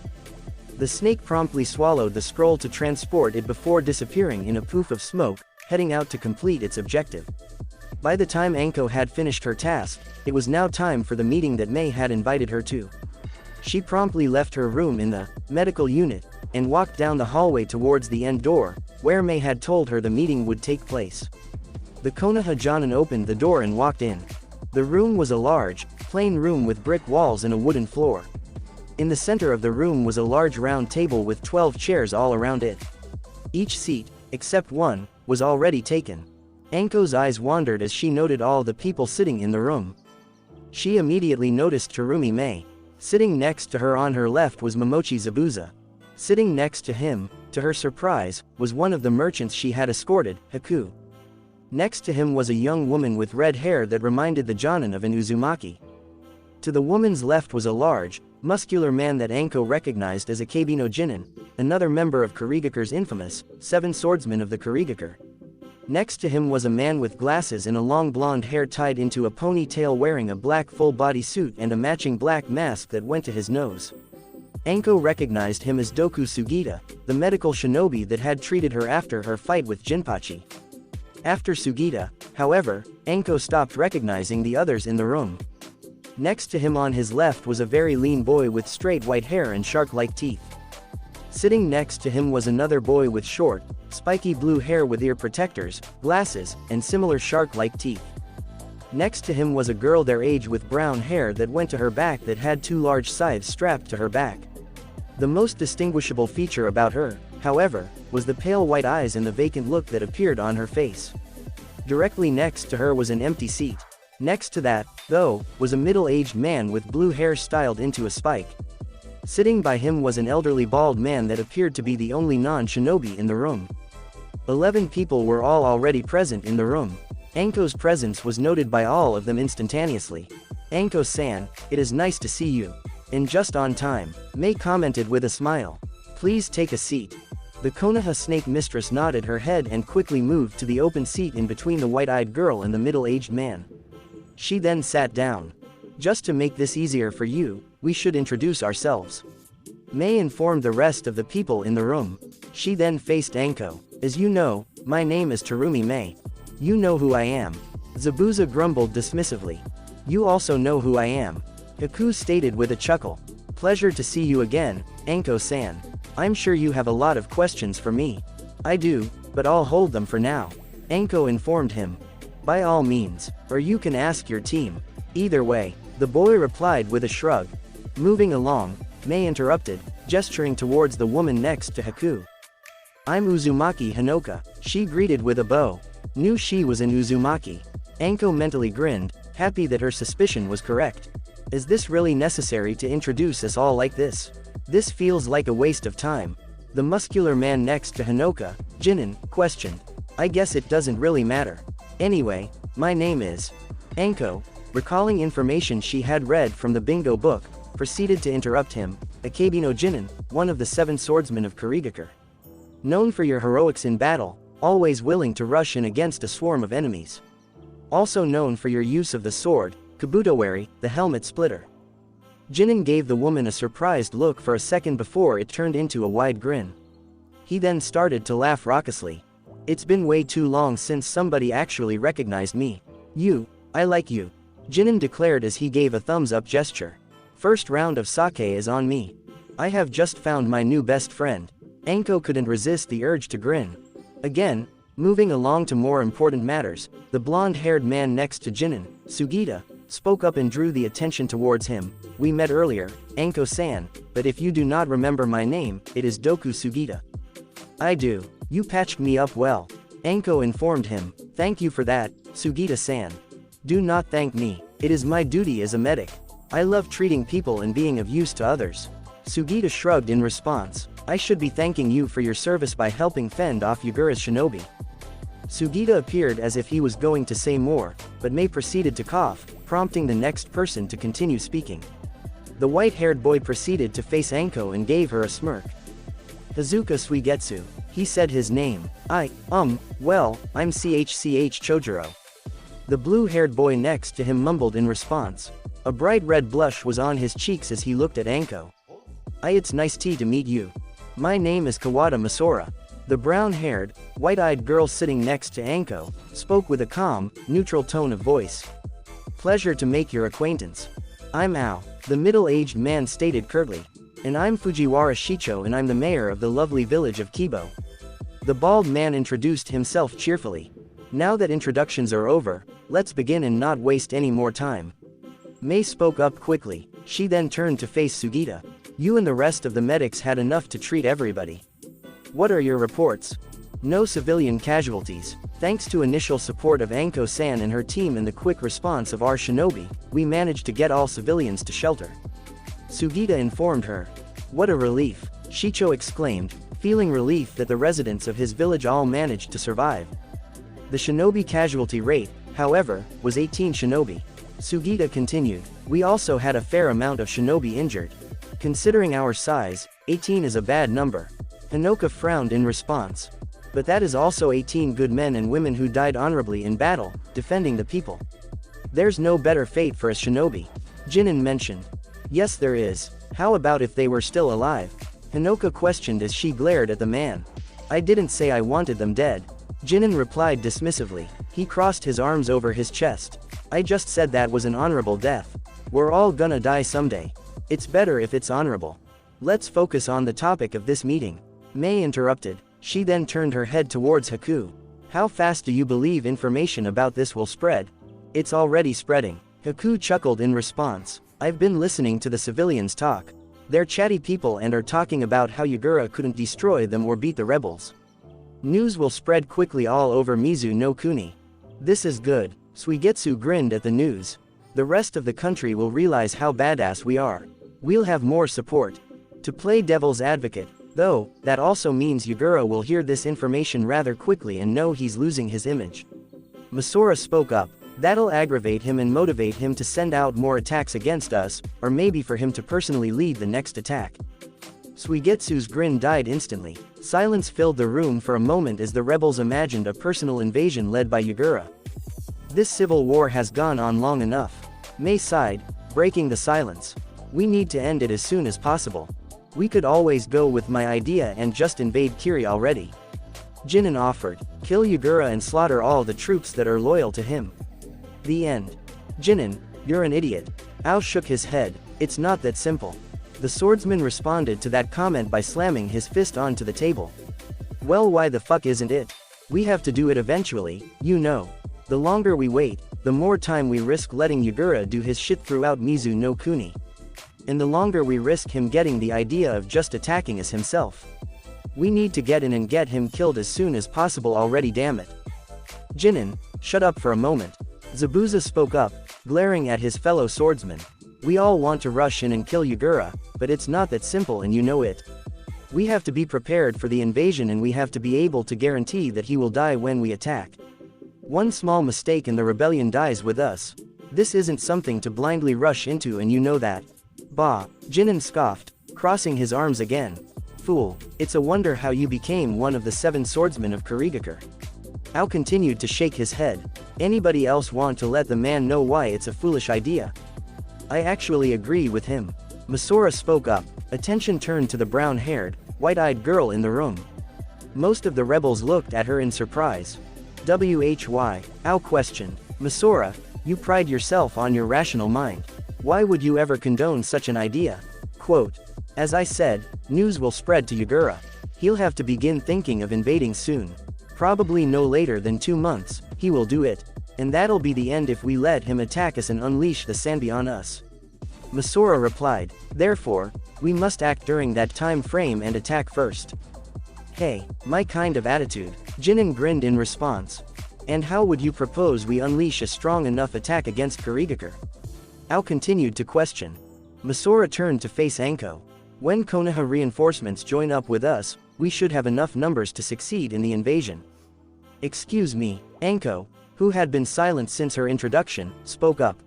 The snake promptly swallowed the scroll to transport it before disappearing in a poof of smoke, heading out to complete its objective. By the time Anko had finished her task, it was now time for the meeting that Mei had invited her to. She promptly left her room in the medical unit, and walked down the hallway towards the end door, where Mei had told her the meeting would take place. The Konoha Jonin opened the door and walked in. The room was a large, plain room with brick walls and a wooden floor. In the center of the room was a large round table with 12 chairs all around it. Each seat, except one, was already taken. Anko's eyes wandered as she noted all the people sitting in the room. She immediately noticed Terumi Mei. Sitting next to her on her left was Momochi Zabuza. Sitting next to him, to her surprise, was one of the merchants she had escorted, Haku. Next to him was a young woman with red hair that reminded the Jonin of an Uzumaki. To the woman's left was a large, muscular man that Anko recognized as Akebi no Jinin, another member of Kurigakure's infamous, 7 swordsmen of the Kurigakure. Next to him was a man with glasses and a long blonde hair tied into a ponytail wearing a black full-body suit and a matching black mask that went to his nose. Anko recognized him as Doku Sugita, the medical shinobi that had treated her after her fight with Jinpachi. After Sugita, however, Anko stopped recognizing the others in the room. Next to him on his left was a very lean boy with straight white hair and shark-like teeth. Sitting next to him was another boy with short, spiky blue hair with ear protectors, glasses, and similar shark-like teeth. Next to him was a girl their age with brown hair that went to her back that had 2 large scythes strapped to her back. The most distinguishable feature about her, however, was the pale white eyes and the vacant look that appeared on her face. Directly next to her was an empty seat. Next to that, though, was a middle-aged man with blue hair styled into a spike. Sitting by him was an elderly bald man that appeared to be the only non-shinobi in the room. 11 people were all already present in the room. Anko's presence was noted by all of them instantaneously. "Anko-san, it is nice to see you. And just on time," Mei commented with a smile. "Please take a seat." The Konoha snake mistress nodded her head and quickly moved to the open seat in between the white-eyed girl and the middle-aged man. She then sat down. "Just to make this easier for you, we should introduce ourselves." Mei informed the rest of the people in the room. She then faced Anko. "As you know, my name is Terumi Mei. You know who I am." Zabuza grumbled dismissively. "You also know who I am," Haku stated with a chuckle. "Pleasure to see you again, Anko-san. I'm sure you have a lot of questions for me." "I do, but I'll hold them for now," Anko informed him. "By all means, or you can ask your team. Either way," the boy replied with a shrug. Moving along, Mei interrupted, gesturing towards the woman next to Haku. "I'm Uzumaki Hinoka," she greeted with a bow. Knew she was an Uzumaki. Anko mentally grinned, happy that her suspicion was correct. "Is this really necessary to introduce us all like this? This feels like a waste of time," the muscular man next to Hinoka, Jinin, questioned. "I guess it doesn't really matter. Anyway, my name is..." Anko, recalling information she had read from the bingo book, proceeded to interrupt him. "Akebino Jinin, one of the 7 swordsmen of Kurigakure. Known for your heroics in battle, always willing to rush in against a swarm of enemies. Also known for your use of the sword, Kabutowari, the helmet splitter." Jinin gave the woman a surprised look for a second before it turned into a wide grin. He then started to laugh raucously. "It's been way too long since somebody actually recognized me. I like you," Jinin declared as he gave a thumbs-up gesture. "First round of sake is on me. I have just found my new best friend." Anko couldn't resist the urge to grin. Again, moving along to more important matters, the blonde-haired man next to Jinin, Sugita, spoke up and drew the attention towards him. "We met earlier, Anko-san, but if you do not remember my name, it is Doku Sugita." "I do. You patched me up well," Anko informed him. "Thank you for that, Sugita-san." "Do not thank me. It is my duty as a medic. I love treating people and being of use to others." Sugita shrugged in response. "I should be thanking you for your service by helping fend off Yagura's shinobi." Sugita appeared as if he was going to say more, but Mei proceeded to cough, prompting the next person to continue speaking. The white-haired boy proceeded to face Anko and gave her a smirk. "Hazuka Suigetsu," he said his name. Well, I'm CHCH Chojuro." The blue-haired boy next to him mumbled in response. A bright red blush was on his cheeks as he looked at Anko. It's nice to meet you. My name is Kawada Masora." The brown-haired, white-eyed girl sitting next to Anko spoke with a calm, neutral tone of voice. "Pleasure to make your acquaintance. I'm Ao," the middle-aged man stated curtly. "And I'm Fujiwara Shicho and I'm the mayor of the lovely village of Kibo." The bald man introduced himself cheerfully. "Now that introductions are over, let's begin and not waste any more time." Mei spoke up quickly. She then turned to face Sugita. "You and the rest of the medics had enough to treat everybody. What are your reports?" "No civilian casualties. Thanks to initial support of Anko-san and her team and the quick response of our shinobi, we managed to get all civilians to shelter," Sugita informed her. "What a relief," Shicho exclaimed, feeling relief that the residents of his village all managed to survive. The shinobi casualty rate, however, was 18 shinobi. Sugita continued. "We also had a fair amount of shinobi injured. Considering our size, 18 is a bad number." Hinoka frowned in response. "But that is also 18 good men and women who died honorably in battle, defending the people. There's no better fate for a shinobi," Jinin mentioned. "Yes there is. How about if they were still alive?" Hinoka questioned as she glared at the man. "I didn't say I wanted them dead. Jinin replied dismissively. He crossed his arms over his chest. I just said that was an honorable death. We're all gonna die someday. It's better if it's honorable. Let's focus on the topic of this meeting. Mei interrupted. She then turned her head towards Haku. How fast do you believe information about this will spread? It's already spreading. Haku chuckled in response. I've been listening to the civilians talk. They're chatty people and are talking about how Yagura couldn't destroy them or beat the rebels. News will spread quickly all over Mizu no Kuni. This is good. Suigetsu grinned at the news. The rest of the country will realize how badass we are. We'll have more support. To play devil's advocate, though, that also means Yagura will hear this information rather quickly and know he's losing his image. Masora spoke up. That'll aggravate him and motivate him to send out more attacks against us, or maybe for him to personally lead the next attack. Suigetsu's grin died instantly. Silence filled the room for a moment as the rebels imagined a personal invasion led by Yagura. This civil war has gone on long enough. Mei sighed, breaking the silence. We need to end it as soon as possible. We could always go with my idea and just invade Kiri already. Jinin offered. Kill Yagura and slaughter all the troops that are loyal to him. The end. Jinin, you're an idiot. Ao shook his head. It's not that simple. The swordsman responded to that comment by slamming his fist onto the table. Well, why the fuck isn't it? We have to do it eventually, you know. The longer we wait, the more time we risk letting Yagura do his shit throughout Mizu no Kuni. And the longer we risk him getting the idea of just attacking us himself. We need to get in and get him killed as soon as possible already, damn it. Jinin, shut up for a moment. Zabuza spoke up, glaring at his fellow swordsman. We all want to rush in and kill Yagura, but it's not that simple and you know it. We have to be prepared for the invasion and we have to be able to guarantee that he will die when we attack. One small mistake and the rebellion dies with us. This isn't something to blindly rush into and you know that. Bah, Jinin scoffed, crossing his arms again. Fool, it's a wonder how you became one of the 7 swordsmen of Kurigakure. Ao continued to shake his head. Anybody else want to let the man know why it's a foolish idea? I actually agree with him. Masora spoke up. Attention turned to the brown-haired, white-eyed girl in the room. Most of the rebels looked at her in surprise. Why? Ao questioned. Masora, you pride yourself on your rational mind. Why would you ever condone such an idea? Quote, as I said, news will spread to Yagura. He'll have to begin thinking of invading soon. Probably no later than 2 months, he will do it. And that'll be the end if we let him attack us and unleash the Sanbi on us. Masora replied, therefore, we must act during that time frame and attack first. Hey, my kind of attitude. Jinin grinned in response. And how would you propose we unleash a strong enough attack against Kurigakure? Ao continued to question. Masora turned to face Anko. When Konoha reinforcements join up with us, we should have enough numbers to succeed in the invasion. Excuse me, Anko, who had been silent since her introduction, spoke up.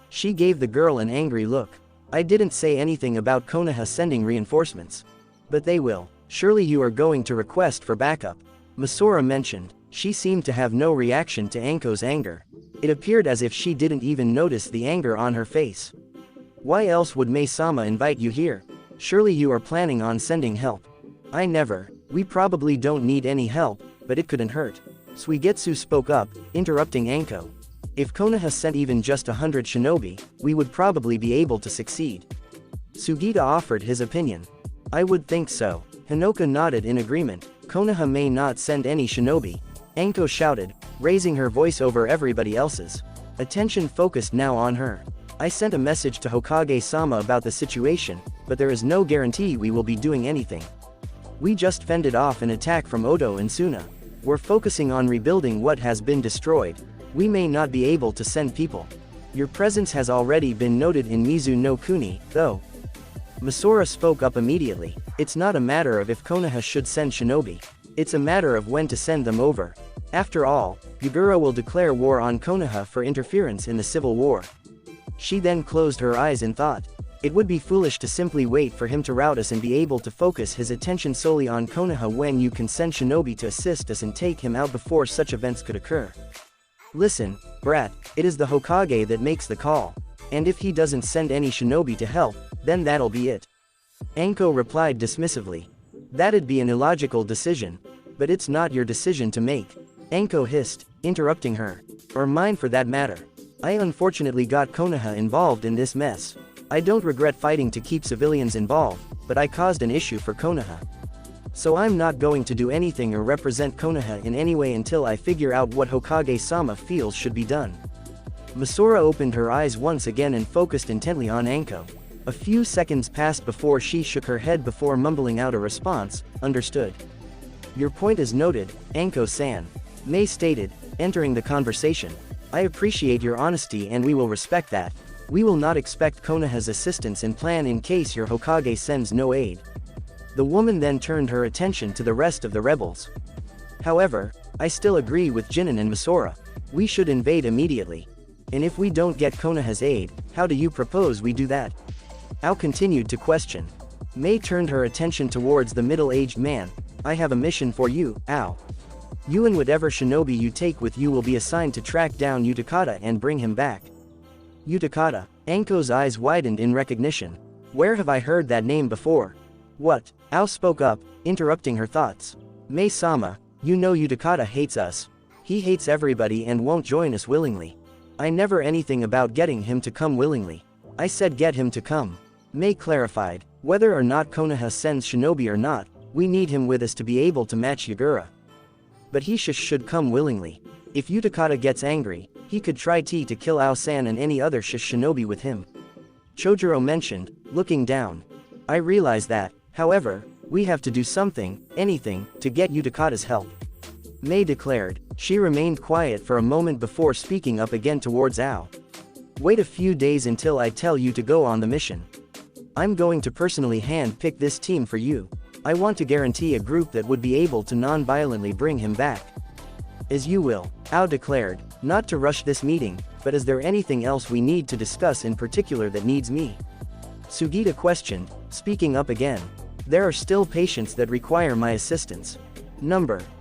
She gave the girl an angry look. I didn't say anything about Konoha sending reinforcements. But they will. Surely you are going to request for backup. Masora mentioned. She seemed to have no reaction to Anko's anger. It appeared as if she didn't even notice the anger on her face. Why else would Mei-sama invite you here? Surely you are planning on sending help. I never. We probably don't need any help, but it couldn't hurt. Suigetsu spoke up, interrupting Anko. If Konoha sent even just 100 shinobi, we would probably be able to succeed. Sugita offered his opinion. I would think so. Hinoka nodded in agreement. Konoha may not send any shinobi. Anko shouted, raising her voice over everybody else's. Attention focused now on her. I sent a message to Hokage-sama about the situation, but there is no guarantee we will be doing anything. We just fended off an attack from Odo and Suna. We're focusing on rebuilding what has been destroyed. We may not be able to send people. Your presence has already been noted in Mizu no Kuni, though. Masora spoke up immediately. It's not a matter of if Konoha should send shinobi. It's a matter of when to send them over. After all, Yagura will declare war on Konoha for interference in the civil war. She then closed her eyes in thought. It would be foolish to simply wait for him to rout us and be able to focus his attention solely on Konoha when you can send shinobi to assist us and take him out before such events could occur. Listen, brat, it is the Hokage that makes the call. And if he doesn't send any shinobi to help, then that'll be it. Anko replied dismissively. That'd be an illogical decision. But it's not your decision to make. Anko hissed, interrupting her. Or mine for that matter. I unfortunately got Konoha involved in this mess. I don't regret fighting to keep civilians involved, but I caused an issue for Konoha. So I'm not going to do anything or represent Konoha in any way until I figure out what Hokage-sama feels should be done. Misora opened her eyes once again and focused intently on Anko. A few seconds passed before she shook her head before mumbling out a response, understood. Your point is noted, Anko-san. Mei stated, entering the conversation. I appreciate your honesty and we will respect that. We will not expect Konoha's assistance and plan in case your Hokage sends no aid. The woman then turned her attention to the rest of the rebels. However, I still agree with Jinin and Misora. We should invade immediately. And if we don't get Konoha's aid, how do you propose we do that? Ao continued to question. Mei turned her attention towards the middle-aged man. I have a mission for you, Ao. You and whatever shinobi you take with you will be assigned to track down Utakata and bring him back. Utakata. Anko's eyes widened in recognition. Where have I heard that name before? What? Ao spoke up, interrupting her thoughts. Mei-sama, you know Utakata hates us. He hates everybody and won't join us willingly. I never anything about getting him to come willingly. I said get him to come. Mei clarified, whether or not Konoha sends shinobi or not, we need him with us to be able to match Yagura. But he should come willingly. If Utakata gets angry, he could try to kill Ao-san and any other shinobi with him. Chojuro mentioned, looking down. I realize that, however, we have to do something, anything, to get Utakata's help. Mei declared. She remained quiet for a moment before speaking up again towards Ao. Wait a few days until I tell you to go on the mission. I'm going to personally hand-pick this team for you. I want to guarantee a group that would be able to non-violently bring him back. As you will, Ao declared, not to rush this meeting, but is there anything else we need to discuss in particular that needs me? Sugita questioned, speaking up again. There are still patients that require my assistance.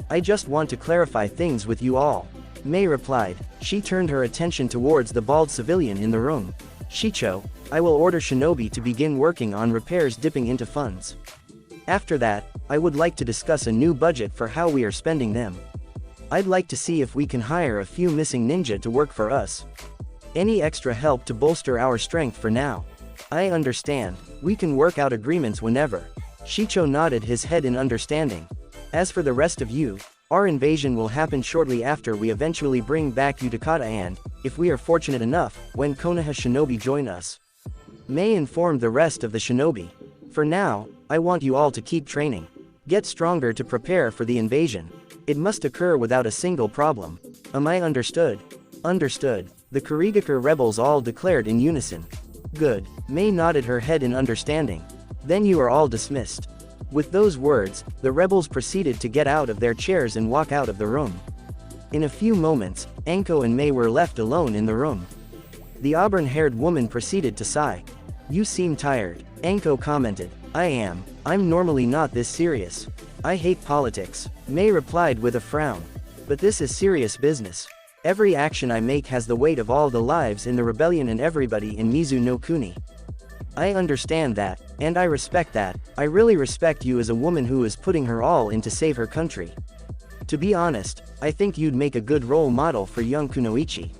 I just want to clarify things with you all. Mei replied. She turned her attention towards the bald civilian in the room. Shicho, I will order shinobi to begin working on repairs dipping into funds. After that, I would like to discuss a new budget for how we are spending them. I'd like to see if we can hire a few missing ninja to work for us. Any extra help to bolster our strength for now. I understand, we can work out agreements whenever. Shicho nodded his head in understanding. As for the rest of you, our invasion will happen shortly after we eventually bring back Utakata and, if we are fortunate enough, when Konoha shinobi join us. Mei informed the rest of the shinobi. For now, I want you all to keep training. Get stronger to prepare for the invasion. It must occur without a single problem. Am I understood? Understood. The Kurigakure rebels all declared in unison. Good. Mei nodded her head in understanding. Then you are all dismissed. With those words, the rebels proceeded to get out of their chairs and walk out of the room. In a few moments, Anko and Mei were left alone in the room. The auburn-haired woman proceeded to sigh. You seem tired, Anko commented. I am. I'm normally not this serious. I hate politics, Mei replied with a frown. But this is serious business. Every action I make has the weight of all the lives in the rebellion and everybody in Mizu no Kuni. I understand that, and I respect that. I really respect you as a woman who is putting her all in to save her country. To be honest, I think you'd make a good role model for young Kunoichi.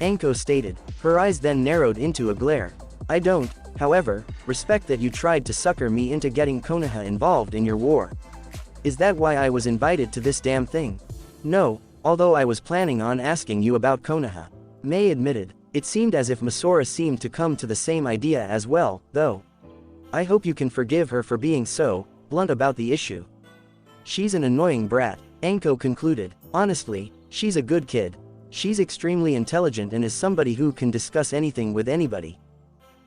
Anko stated, her eyes then narrowed into a glare. I don't, however, respect that you tried to sucker me into getting Konoha involved in your war. Is that why I was invited to this damn thing? No, although I was planning on asking you about Konoha. Mei admitted. It seemed as if Misora seemed to come to the same idea as well, though. I hope you can forgive her for being so blunt about the issue. She's an annoying brat, Anko concluded. Honestly, she's a good kid. She's extremely intelligent and is somebody who can discuss anything with anybody.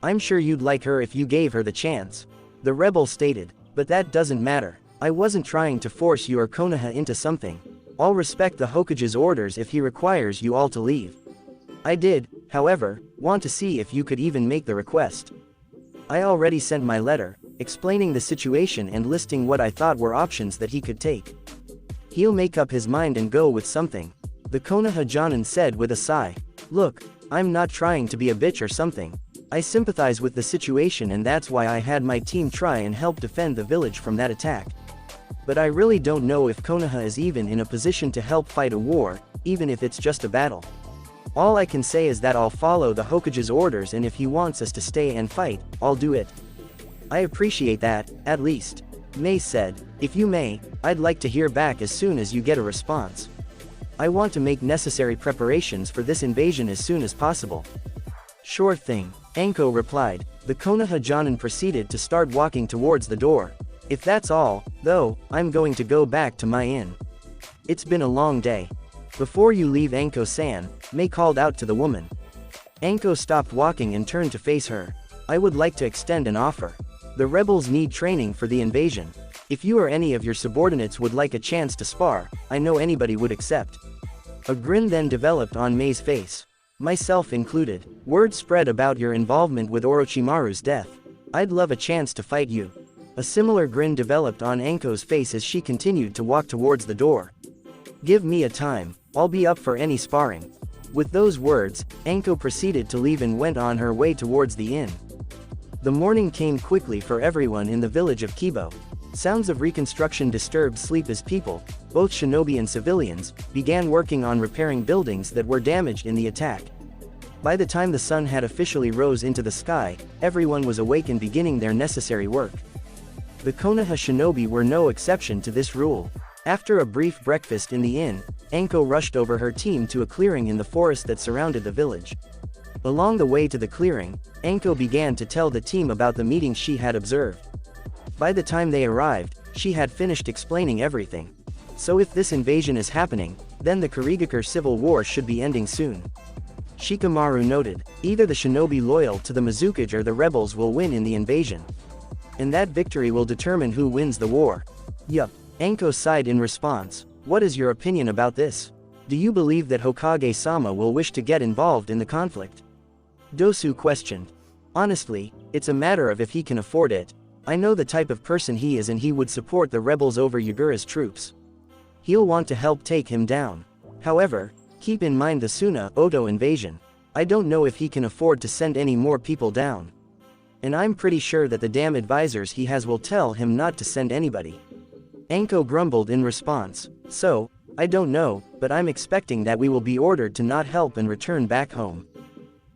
I'm sure you'd like her if you gave her the chance. The rebel stated, but that doesn't matter. I wasn't trying to force you or Konoha into something. I'll respect the Hokage's orders if he requires you all to leave. I did, however, want to see if you could even make the request. I already sent my letter, explaining the situation and listing what I thought were options that he could take. He'll make up his mind and go with something. The Konoha Jonin said with a sigh. Look, I'm not trying to be a bitch or something. I sympathize with the situation and that's why I had my team try and help defend the village from that attack. But I really don't know if Konoha is even in a position to help fight a war, even if it's just a battle. All I can say is that I'll follow the Hokage's orders, and if he wants us to stay and fight, I'll do it. I appreciate that, at least. Mei said, if you may, I'd like to hear back as soon as you get a response. I want to make necessary preparations for this invasion as soon as possible. Sure thing, Anko replied. The Konoha Jonin proceeded to start walking towards the door. If that's all, though, I'm going to go back to my inn. It's been a long day. Before you leave, Anko-san, Mei called out to the woman. Anko stopped walking and turned to face her. I would like to extend an offer. The rebels need training for the invasion. If you or any of your subordinates would like a chance to spar, I know anybody would accept. A grin then developed on Mei's face. Myself included. Word spread about your involvement with Orochimaru's death. I'd love a chance to fight you. A similar grin developed on Anko's face as she continued to walk towards the door. Give me a time, I'll be up for any sparring. With those words, Anko proceeded to leave and went on her way towards the inn. The morning came quickly for everyone in the village of Kibo. Sounds of reconstruction disturbed sleep as people, both shinobi and civilians, began working on repairing buildings that were damaged in the attack. By the time the sun had officially rose into the sky, everyone was awake and beginning their necessary work. The Konoha shinobi were no exception to this rule. After a brief breakfast in the inn, Anko rushed over her team to a clearing in the forest that surrounded the village. Along the way to the clearing, Anko began to tell the team about the meeting she had observed. By the time they arrived, she had finished explaining everything. So if this invasion is happening, then the Kurigakure civil war should be ending soon. Shikamaru noted, either the shinobi loyal to the Mizukage or the rebels will win in the invasion. And that victory will determine who wins the war. Yup, Anko sighed in response. What is your opinion about this? Do you believe that Hokage-sama will wish to get involved in the conflict? Dosu questioned. Honestly, it's a matter of if he can afford it. I know the type of person he is, and he would support the rebels over Yagura's troops. He'll want to help take him down. However, keep in mind the Suna-Oto invasion. I don't know if he can afford to send any more people down. And I'm pretty sure that the damn advisors he has will tell him not to send anybody. Anko grumbled in response. So, I don't know, but I'm expecting that we will be ordered to not help and return back home.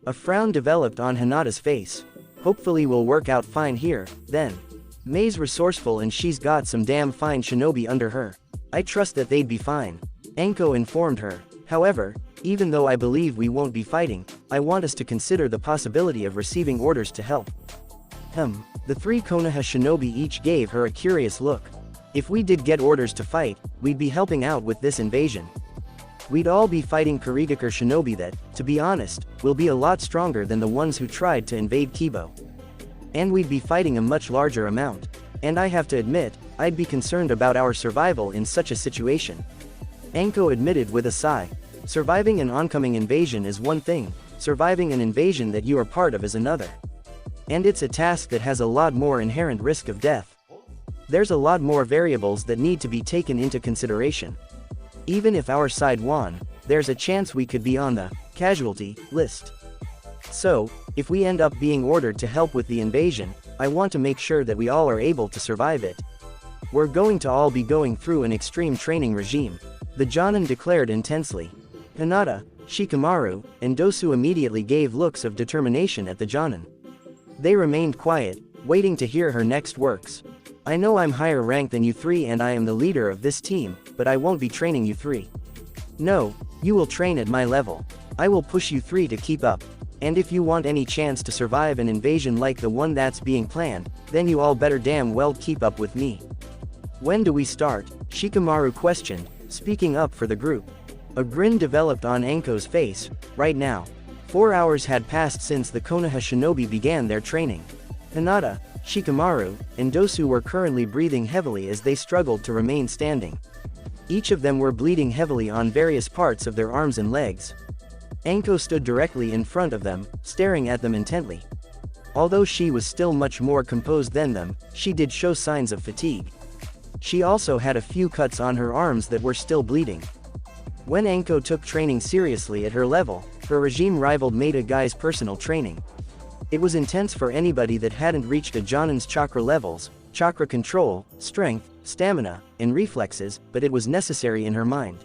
A frown developed on Hinata's face. Hopefully we'll work out fine here, then. Mei's resourceful and she's got some damn fine shinobi under her. I trust that they'd be fine. Anko informed her. However, even though I believe we won't be fighting, I want us to consider the possibility of receiving orders to help. The three Konoha shinobi each gave her a curious look. If we did get orders to fight, we'd be helping out with this invasion. We'd all be fighting Kurigakure shinobi that, to be honest, will be a lot stronger than the ones who tried to invade Kibo. And we'd be fighting a much larger amount. And I have to admit, I'd be concerned about our survival in such a situation. Anko admitted with a sigh. Surviving an oncoming invasion is one thing, surviving an invasion that you are part of is another. And it's a task that has a lot more inherent risk of death. There's a lot more variables that need to be taken into consideration. Even if our side won, there's a chance we could be on the casualty list. So, if we end up being ordered to help with the invasion, I want to make sure that we all are able to survive it. We're going to all be going through an extreme training regime, the Jonin declared intensely. Hinata, Shikamaru, and Dosu immediately gave looks of determination at the Jonin. They remained quiet, waiting to hear her next works. I know I'm higher ranked than you three and I am the leader of this team, but I won't be training you three. No, you will train at my level. I will push you three to keep up. And if you want any chance to survive an invasion like the one that's being planned, then you all better damn well keep up with me. When do we start? Shikamaru questioned, speaking up for the group. A grin developed on Anko's face. Right now. 4 hours had passed since the Konoha shinobi began their training. Hinata, Shikamaru, and Dosu were currently breathing heavily as they struggled to remain standing. Each of them were bleeding heavily on various parts of their arms and legs. Anko stood directly in front of them, staring at them intently. Although she was still much more composed than them, she did show signs of fatigue. She also had a few cuts on her arms that were still bleeding. When Anko took training seriously at her level, her regime rivaled Maeda Gai's personal training. It was intense for anybody that hadn't reached a Jonin's chakra levels, chakra control, strength, stamina, and reflexes, but it was necessary in her mind.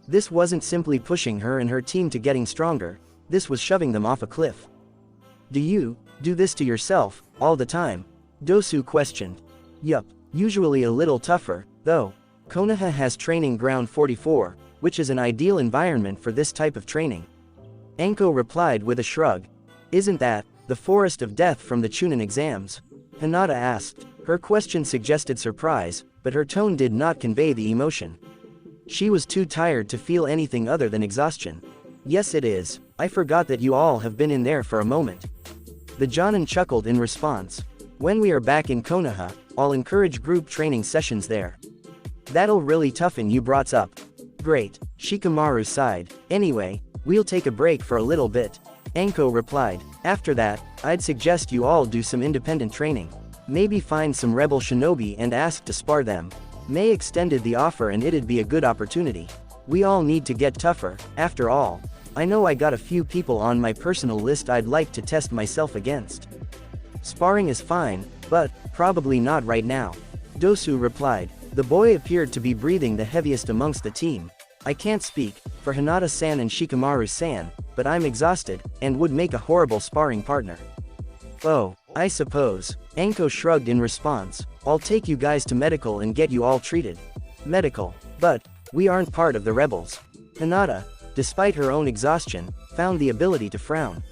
This wasn't simply pushing her and her team to getting stronger, this was shoving them off a cliff. Do you do this to yourself all the time? Dosu questioned. Yup, usually a little tougher, though. Konoha has training ground 44, which is an ideal environment for this type of training. Anko replied with a shrug. Isn't that the forest of death from the Chunin exams? Hinata asked. Her question suggested surprise, but her tone did not convey the emotion. She was too tired to feel anything other than exhaustion. Yes, it is. I forgot that you all have been in there for a moment. The Jonin chuckled in response. When we are back in Konoha, I'll encourage group training sessions there. That'll really toughen you brats up. Great, Shikamaru sighed. Anyway, we'll take a break for a little bit. Anko replied. After that, I'd suggest you all do some independent training. Maybe find some rebel shinobi and ask to spar them. Mei extended the offer and it'd be a good opportunity. We all need to get tougher, after all. I know I got a few people on my personal list I'd like to test myself against. Sparring is fine, but probably not right now. Dosu replied. The boy appeared to be breathing the heaviest amongst the team. I can't speak for Hinata-san and Shikamaru-san, but I'm exhausted, and would make a horrible sparring partner. Oh, I suppose. Anko shrugged in response. I'll take you guys to medical and get you all treated. Medical. But we aren't part of the rebels. Hinata, despite her own exhaustion, found the ability to frown.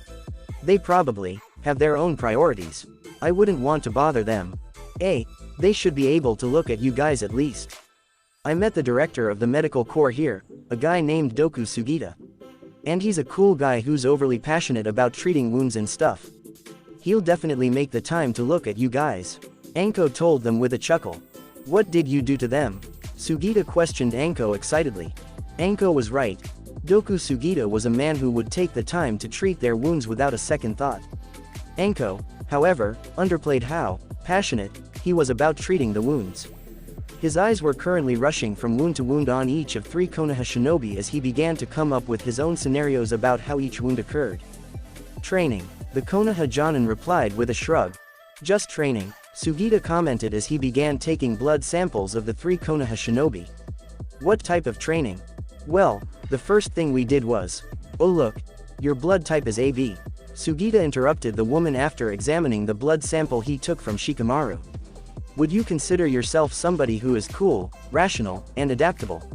They probably have their own priorities. I wouldn't want to bother them. They should be able to look at you guys at least. I met the director of the medical corps here, a guy named Doku Sugita. And he's a cool guy who's overly passionate about treating wounds and stuff. He'll definitely make the time to look at you guys. Anko told them with a chuckle. What did you do to them? Sugita questioned Anko excitedly. Anko was right. Doku Sugita was a man who would take the time to treat their wounds without a second thought. Anko, however, underplayed how passionate he was about treating the wounds. His eyes were currently rushing from wound to wound on each of 3 Konoha shinobi as he began to come up with his own scenarios about how each wound occurred. Training. The Konoha Jonin replied with a shrug. Just training, Sugita commented as he began taking blood samples of the 3 Konoha shinobi. What type of training? Well, the first thing we did was, oh look, your blood type is AB. Sugita interrupted the woman after examining the blood sample he took from Shikamaru. Would you consider yourself somebody who is cool, rational, and adaptable?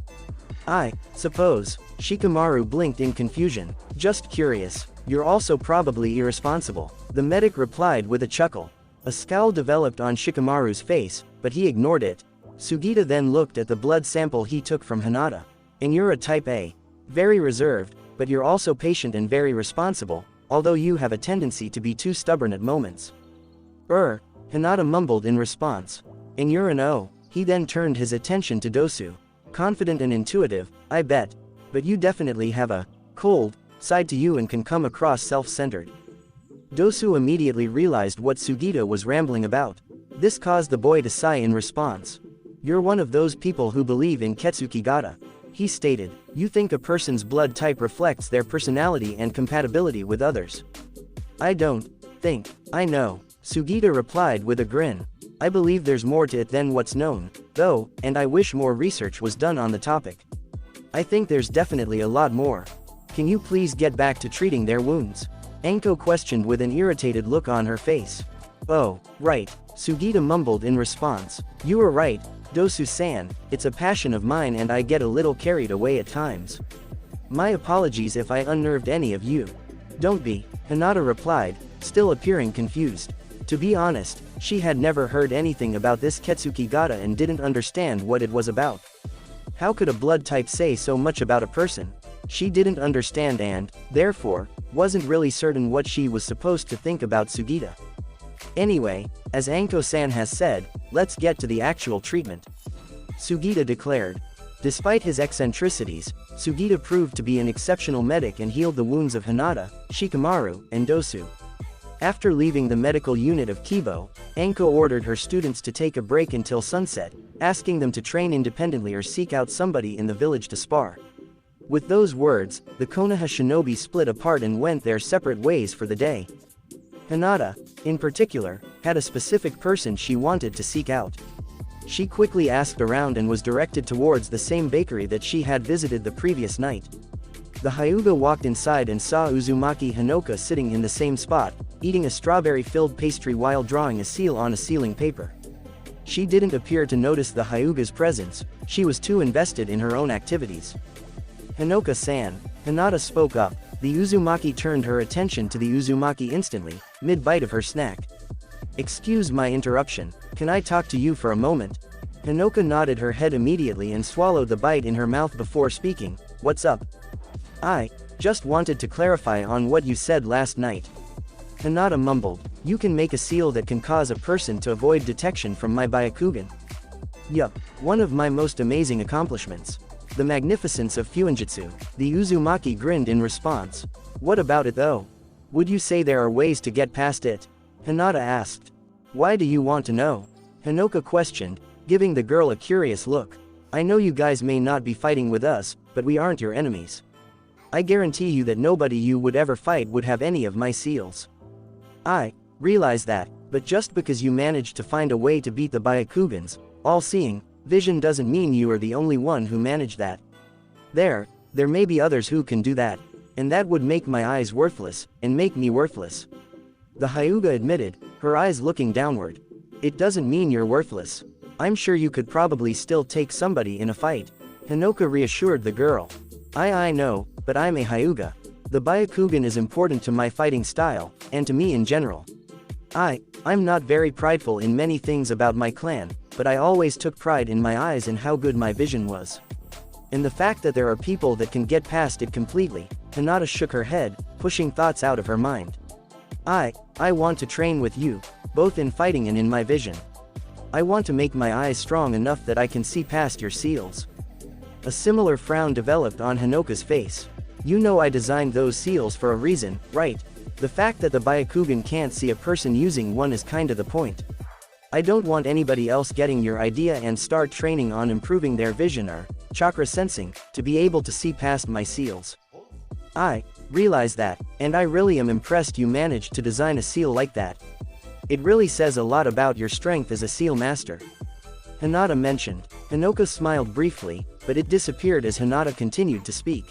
I suppose. Shikamaru blinked in confusion. Just curious. You're also probably irresponsible. The medic replied with a chuckle. A scowl developed on Shikamaru's face, but he ignored it. Sugita then looked at the blood sample he took from Hinata. And you're a type A. Very reserved, but you're also patient and very responsible, although you have a tendency to be too stubborn at moments. Hinata mumbled in response. And you're an O. He then turned his attention to Dosu. Confident and intuitive, I bet. But you definitely have a cold side to you and can come across self-centered. Dosu immediately realized what Sugita was rambling about. This caused the boy to sigh in response. You're one of those people who believe in Ketsukigata. He stated. You think a person's blood type reflects their personality and compatibility with others. I don't think I know. Sugita replied with a grin. I believe there's more to it than what's known, though, and I wish more research was done on the topic. I think there's definitely a lot more. Can you please get back to treating their wounds? Anko questioned with an irritated look on her face. Oh, right, Sugita mumbled in response. You were right, Dosu-san, it's a passion of mine and I get a little carried away at times. My apologies if I unnerved any of you. Don't be, Hinata replied, still appearing confused. To be honest, she had never heard anything about this Ketsukigata and didn't understand what it was about. How could a blood type say so much about a person? She didn't understand and, therefore, wasn't really certain what she was supposed to think about Sugita. Anyway, as Anko-san has said, let's get to the actual treatment. Sugita declared. Despite his eccentricities, Sugita proved to be an exceptional medic and healed the wounds of Hinata, Shikamaru, and Dosu. After leaving the medical unit of Kibo, Anko ordered her students to take a break until sunset, asking them to train independently or seek out somebody in the village to spar. With those words, the Konoha shinobi split apart and went their separate ways for the day. Hinata, in particular, had a specific person she wanted to seek out. She quickly asked around and was directed towards the same bakery that she had visited the previous night. The Hyuga walked inside and saw Uzumaki Hinoka sitting in the same spot, eating a strawberry-filled pastry while drawing a seal on a sealing paper. She didn't appear to notice the Hyuga's presence, she was too invested in her own activities. "Hinoka-san," Hinata spoke up. The Uzumaki turned her attention to the Uzumaki instantly, mid-bite of her snack. "Excuse my interruption, can I talk to you for a moment?" Hinoka nodded her head immediately and swallowed the bite in her mouth before speaking. "What's up?" "I just wanted to clarify on what you said last night." Hinata mumbled. "You can make a seal that can cause a person to avoid detection from my Byakugan." "Yup, one of my most amazing accomplishments. The magnificence of Fuinjutsu." The Uzumaki grinned in response. "What about it though? Would you say there are ways to get past it?" Hinata asked. "Why do you want to know?" Hinoka questioned, giving the girl a curious look. "I know you guys may not be fighting with us, but we aren't your enemies. I guarantee you that nobody you would ever fight would have any of my seals." "I realize that, but just because you managed to find a way to beat the Byakugans, all-seeing vision doesn't mean you are the only one who managed that. There may be others who can do that, and that would make my eyes worthless, and make me worthless." The Hyuga admitted, her eyes looking downward. "It doesn't mean you're worthless. I'm sure you could probably still take somebody in a fight." Hinoka reassured the girl. I know, but I'm a Hyuga. The Byakugan is important to my fighting style, and to me in general. I'm not very prideful in many things about my clan, but I always took pride in my eyes and how good my vision was. And the fact that there are people that can get past it completely." Hinata shook her head, pushing thoughts out of her mind. I want to train with you, both in fighting and in my vision. I want to make my eyes strong enough that I can see past your seals." A similar frown developed on Hinoka's face. "You know I designed those seals for a reason, right? The fact that the Byakugan can't see a person using one is kinda the point. I don't want anybody else getting your idea and start training on improving their vision or chakra sensing, to be able to see past my seals. I realize that, and I really am impressed you managed to design a seal like that. It really says a lot about your strength as a seal master." Hinata mentioned. Hinoka smiled briefly, but it disappeared as Hinata continued to speak.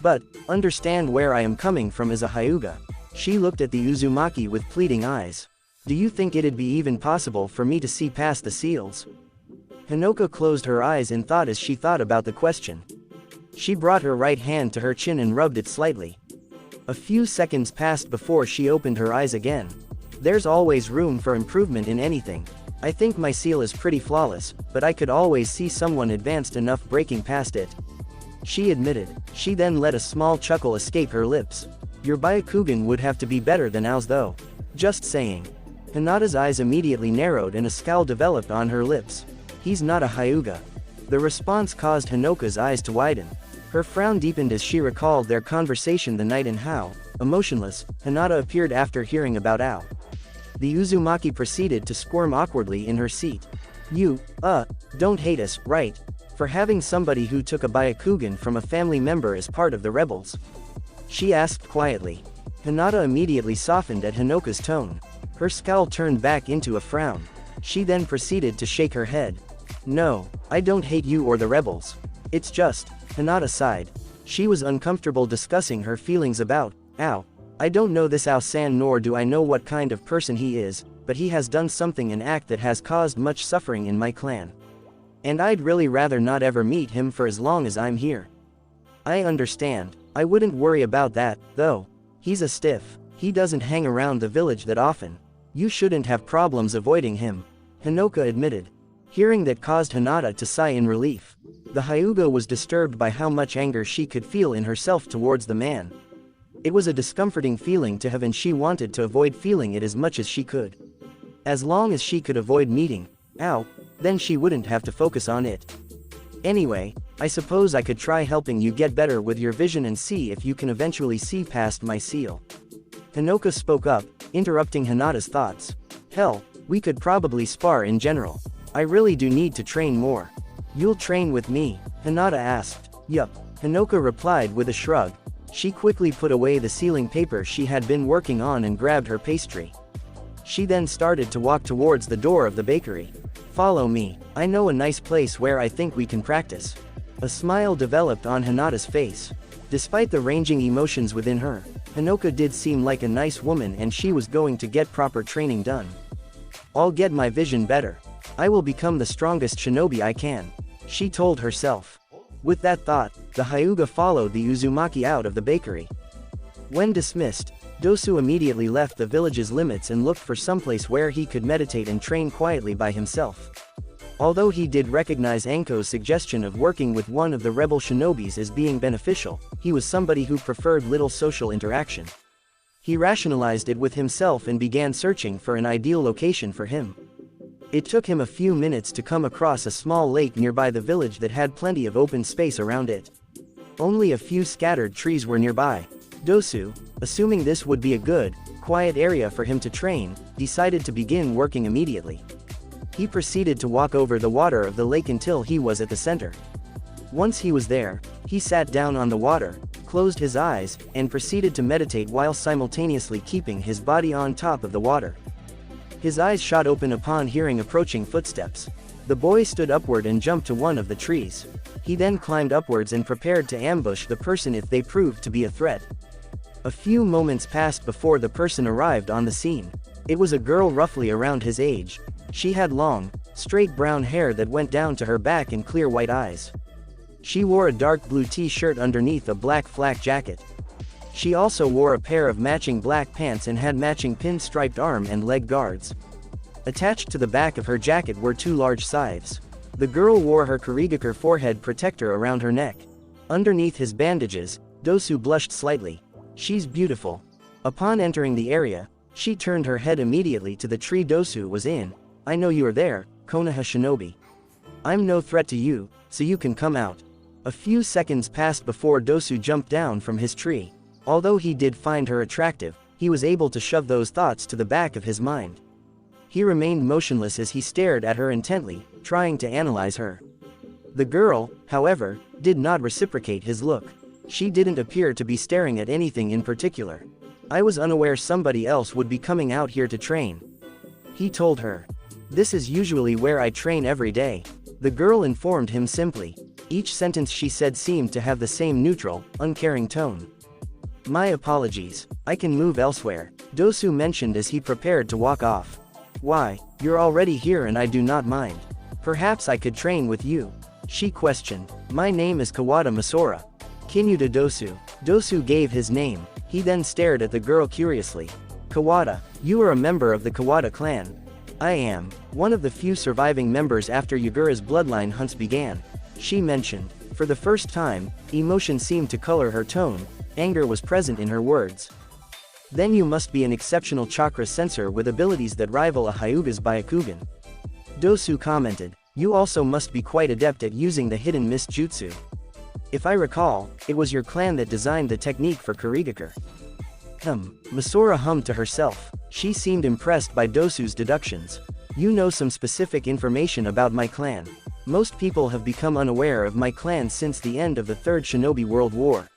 "But understand where I am coming from as a Hyuga." She looked at the Uzumaki with pleading eyes. "Do you think it'd be even possible for me to see past the seals?" Hinoka closed her eyes in thought as she thought about the question. She brought her right hand to her chin and rubbed it slightly. A few seconds passed before she opened her eyes again. "There's always room for improvement in anything. I think my seal is pretty flawless, but I could always see someone advanced enough breaking past it," she admitted. She then let a small chuckle escape her lips. "Your Byakugan would have to be better than ours though. Just saying." Hinata's eyes immediately narrowed and a scowl developed on her lips. "He's not a Hyuga." The response caused Hinoka's eyes to widen. Her frown deepened as she recalled their conversation the night and how, emotionless, Hinata appeared after hearing about Ao. The Uzumaki proceeded to squirm awkwardly in her seat. "You, don't hate us, right? For having somebody who took a Byakugan from a family member as part of the rebels?" she asked quietly. Hinata immediately softened at Hinoka's tone. Her scowl turned back into a frown. She then proceeded to shake her head. "No, I don't hate you or the rebels. It's just," Hinata sighed. She was uncomfortable discussing her feelings about Ao. "I don't know this Ao-san nor do I know what kind of person he is, but he has done something an act that has caused much suffering in my clan. And I'd really rather not ever meet him for as long as I'm here." "I understand. I wouldn't worry about that, though. He's a stiff. He doesn't hang around the village that often. You shouldn't have problems avoiding him," Hinoka admitted. Hearing that caused Hinata to sigh in relief. The Hyuga was disturbed by how much anger she could feel in herself towards the man. It was a discomforting feeling to have and she wanted to avoid feeling it as much as she could. As long as she could avoid meeting Ao, then she wouldn't have to focus on it. "Anyway, I suppose I could try helping you get better with your vision and see if you can eventually see past my seal." Hinoka spoke up, interrupting Hinata's thoughts. "Hell, we could probably spar in general. I really do need to train more." "You'll train with me?" Hinata asked. "Yup," Hinoka replied with a shrug. She quickly put away the sealing paper she had been working on and grabbed her pastry. She then started to walk towards the door of the bakery. Follow me, I know a nice place where I think we can practice. A smile developed on Hinata's face. Despite the ranging emotions within her, Hinoka did seem like a nice woman and she was going to get proper training done. I'll get my vision better. I will become the strongest shinobi I can, she told herself. With that thought, the Hyuga followed the Uzumaki out of the bakery. When dismissed, Dosu immediately left the village's limits and looked for someplace where he could meditate and train quietly by himself. Although he did recognize Anko's suggestion of working with one of the rebel shinobis as being beneficial, he was somebody who preferred little social interaction. He rationalized it with himself and began searching for an ideal location for him. It took him a few minutes to come across a small lake nearby the village that had plenty of open space around it. Only a few scattered trees were nearby. Dosu, assuming this would be a good, quiet area for him to train, decided to begin working immediately. He proceeded to walk over the water of the lake until he was at the center. Once he was there, he sat down on the water, closed his eyes, and proceeded to meditate while simultaneously keeping his body on top of the water. His eyes shot open upon hearing approaching footsteps. The boy stood upward and jumped to one of the trees. He then climbed upwards and prepared to ambush the person if they proved to be a threat. A few moments passed before the person arrived on the scene. It was a girl roughly around his age. She had long, straight brown hair that went down to her back and clear white eyes. She wore a dark blue t-shirt underneath a black flak jacket. She also wore a pair of matching black pants and had matching pin-striped arm and leg guards. Attached to the back of her jacket were two large scythes. The girl wore her Kurigakure forehead protector around her neck. Underneath his bandages, Dosu blushed slightly. She's beautiful. Upon entering the area, she turned her head immediately to the tree Dosu was in. I know you are there, Konoha Shinobi. I'm no threat to you, so you can come out. A few seconds passed before Dosu jumped down from his tree. Although he did find her attractive, he was able to shove those thoughts to the back of his mind. He remained motionless as he stared at her intently, trying to analyze her. The girl, however, did not reciprocate his look. She didn't appear to be staring at anything in particular. I was unaware somebody else would be coming out here to train, he told her. This is usually where I train every day, the girl informed him simply. Each sentence she said seemed to have the same neutral, uncaring tone. My apologies, I can move elsewhere, Dosu mentioned as he prepared to walk off. Why, you're already here and I do not mind. Perhaps I could train with you, she questioned. My name is Kawada Masora. Kinuda Dosu. Dosu gave his name. He then stared at the girl curiously. Kawada, you are a member of the Kawada clan. I am, one of the few surviving members after Yagura's bloodline hunts began, she mentioned. For the first time, emotion seemed to color her tone, anger was present in her words. Then you must be an exceptional chakra sensor with abilities that rival a Hyuga's Byakugan. Dosu commented. You also must be quite adept at using the hidden mist jutsu. If I recall, it was your clan that designed the technique for Kurigakure. Masora hummed to herself. She seemed impressed by Dosu's deductions. You know some specific information about my clan. Most people have become unaware of my clan since the end of the Third Shinobi World War.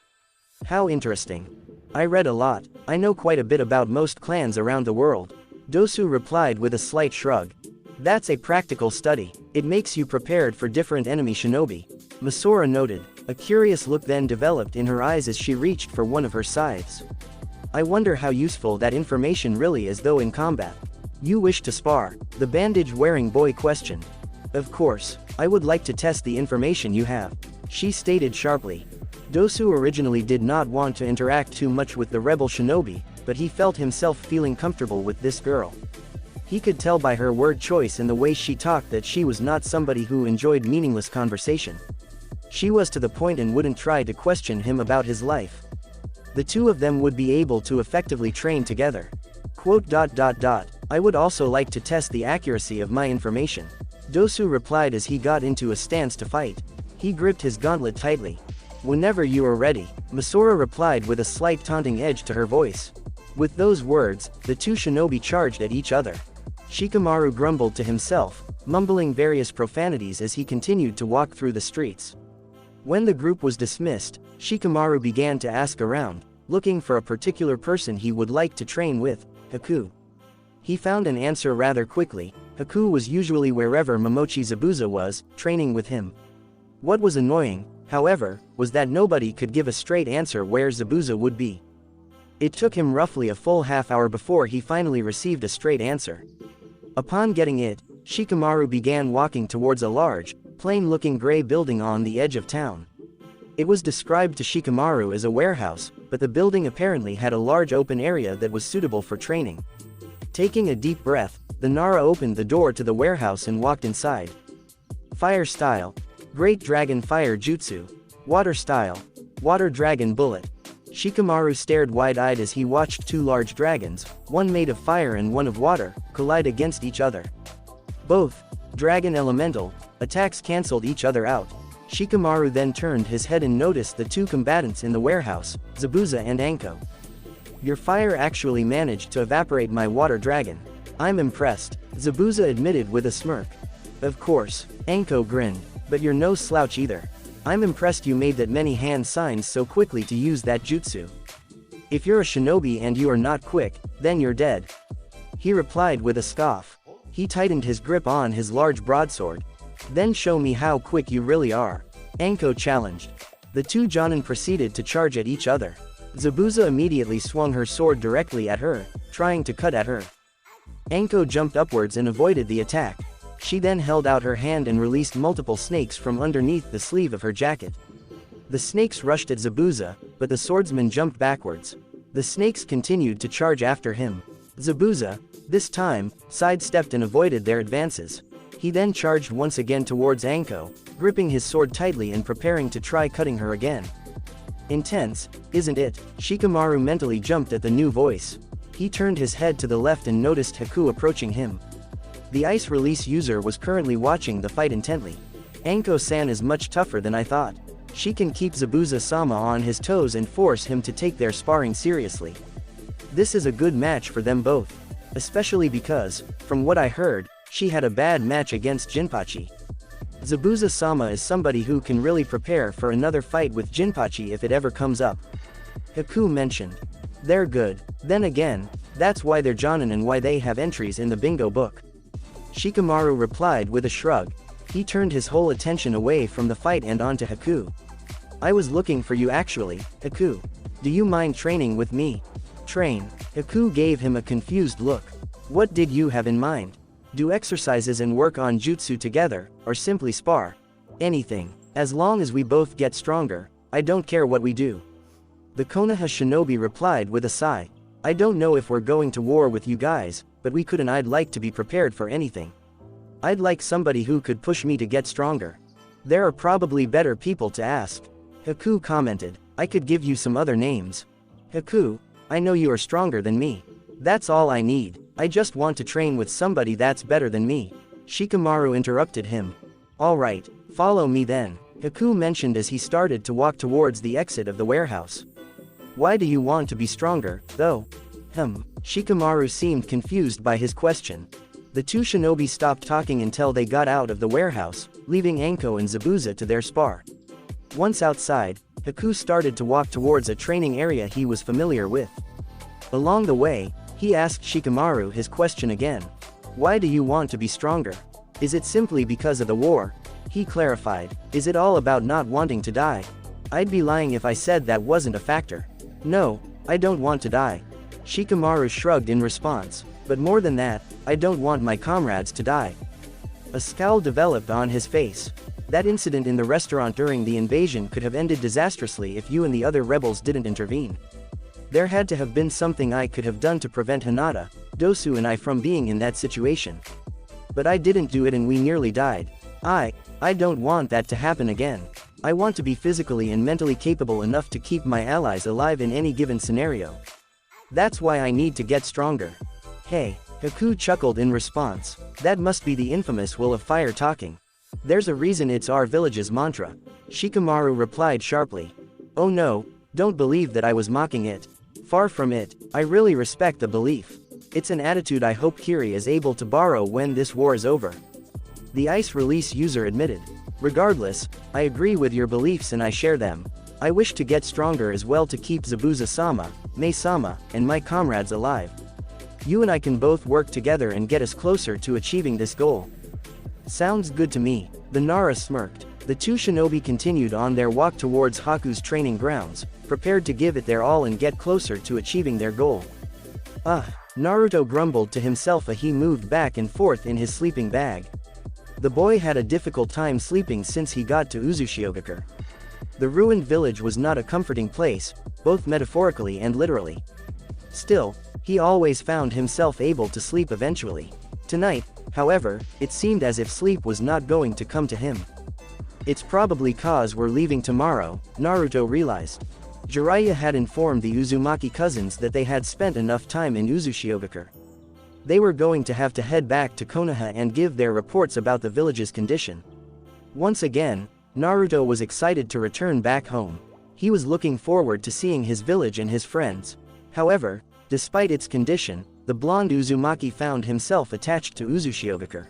How interesting. I read a lot. I know quite a bit about most clans around the world. Dosu replied with a slight shrug. That's a practical study. It makes you prepared for different enemy shinobi. Masora noted. A curious look then developed in her eyes as she reached for one of her scythes. I wonder how useful that information really is though in combat. You wish to spar? The bandage-wearing boy questioned. Of course, I would like to test the information you have, she stated sharply. Dosu originally did not want to interact too much with the rebel shinobi, but he felt himself feeling comfortable with this girl. He could tell by her word choice and the way she talked that she was not somebody who enjoyed meaningless conversation. She was to the point and wouldn't try to question him about his life. The two of them would be able to effectively train together. I would also like to test the accuracy of my information, Dosu replied as he got into a stance to fight. He gripped his gauntlet tightly. Whenever you are ready, Masora replied with a slight taunting edge to her voice. With those words, the two shinobi charged at each other. Shikamaru grumbled to himself, mumbling various profanities as he continued to walk through the streets. When the group was dismissed, Shikamaru began to ask around, looking for a particular person he would like to train with. Haku. He found an answer rather quickly. Haku was usually wherever Momochi Zabuza was, training with him. What was annoying, however, was that nobody could give a straight answer where Zabuza would be. It took him roughly a full half-hour before he finally received a straight answer. Upon getting it, Shikamaru began walking towards a large, plain-looking gray building on the edge of town. It was described to Shikamaru as a warehouse, but the building apparently had a large open area that was suitable for training. Taking a deep breath, the Nara opened the door to the warehouse and walked inside. Fire style. Great Dragon Fire Jutsu. Water style. Water Dragon Bullet. Shikamaru stared wide-eyed as he watched two large dragons, one made of fire and one of water, collide against each other. Both Dragon Elemental attacks cancelled each other out. Shikamaru then turned his head and noticed the two combatants in the warehouse, Zabuza and Anko. Your fire actually managed to evaporate my water dragon. I'm impressed, Zabuza admitted with a smirk. Of course, Anko grinned, but you're no slouch either. I'm impressed you made that many hand signs so quickly to use that jutsu. If you're a shinobi and you are not quick, then you're dead. He replied with a scoff. He tightened his grip on his large broadsword. Then show me how quick you really are. Anko challenged. The two jonin proceeded to charge at each other. Zabuza immediately swung her sword directly at her, trying to cut at her. Anko jumped upwards and avoided the attack. She then held out her hand and released multiple snakes from underneath the sleeve of her jacket. The snakes rushed at Zabuza, but the swordsman jumped backwards. The snakes continued to charge after him. Zabuza, this time, sidestepped and avoided their advances. He then charged once again towards Anko, gripping his sword tightly and preparing to try cutting her again. Intense, isn't it? Shikamaru mentally jumped at the new voice. He turned his head to the left and noticed Haku approaching him. The ice release user was currently watching the fight intently. Anko-san is much tougher than I thought. She can keep Zabuza-sama on his toes and force him to take their sparring seriously. This is a good match for them both. Especially because, from what I heard, she had a bad match against Jinpachi. Zabuza-sama is somebody who can really prepare for another fight with Jinpachi if it ever comes up. Haku mentioned. They're good. Then again, that's why they're jonin and why they have entries in the bingo book. Shikamaru replied with a shrug. He turned his whole attention away from the fight and onto Haku. I was looking for you actually, Haku. Do you mind training with me? Train. Haku gave him a confused look. What did you have in mind? Do exercises and work on jutsu together, or simply spar? Anything. As long as we both get stronger, I don't care what we do. The Konoha shinobi replied with a sigh. I don't know if we're going to war with you guys, but we could and I'd like to be prepared for anything. I'd like somebody who could push me to get stronger. There are probably better people to ask. Haku commented. I could give you some other names. Haku, I know you are stronger than me. That's all I need. I just want to train with somebody that's better than me. Shikamaru interrupted him. Alright, follow me then, Haku mentioned as he started to walk towards the exit of the warehouse. Why do you want to be stronger, though? Shikamaru seemed confused by his question. The two shinobi stopped talking until they got out of the warehouse, leaving Anko and Zabuza to their spar. Once outside, Haku started to walk towards a training area he was familiar with. Along the way, he asked Shikamaru his question again. Why do you want to be stronger? Is it simply because of the war? He clarified. Is it all about not wanting to die? I'd be lying if I said that wasn't a factor. No, I don't want to die. Shikamaru shrugged in response. But more than that, I don't want my comrades to die. A scowl developed on his face. That incident in the restaurant during the invasion could have ended disastrously if you and the other rebels didn't intervene. There had to have been something I could have done to prevent Hinata, Dosu and I from being in that situation. But I didn't do it and we nearly died. I don't want that to happen again. I want to be physically and mentally capable enough to keep my allies alive in any given scenario. That's why I need to get stronger. Hey, Haku chuckled in response. That must be the infamous will of fire talking. There's a reason it's our village's mantra. Shikamaru replied sharply. Oh no, don't believe that I was mocking it. Far from it, I really respect the belief. It's an attitude I hope Kiri is able to borrow when this war is over. The ice release user admitted. Regardless, I agree with your beliefs and I share them. I wish to get stronger as well to keep Zabuza-sama, Mei-sama, and my comrades alive. You and I can both work together and get us closer to achieving this goal. Sounds good to me. The Nara smirked. The two shinobi continued on their walk towards Haku's training grounds, prepared to give it their all and get closer to achieving their goal. Naruto grumbled to himself as he moved back and forth in his sleeping bag. The boy had a difficult time sleeping since he got to Uzushiogakure. The ruined village was not a comforting place, both metaphorically and literally. Still, he always found himself able to sleep eventually. Tonight, however, it seemed as if sleep was not going to come to him. It's probably cause we're leaving tomorrow, Naruto realized. Jiraiya had informed the Uzumaki cousins that they had spent enough time in Uzushiogakure. They were going to have to head back to Konoha and give their reports about the village's condition. Once again, Naruto was excited to return back home. He was looking forward to seeing his village and his friends. However, despite its condition, the blonde Uzumaki found himself attached to Uzushiogakure.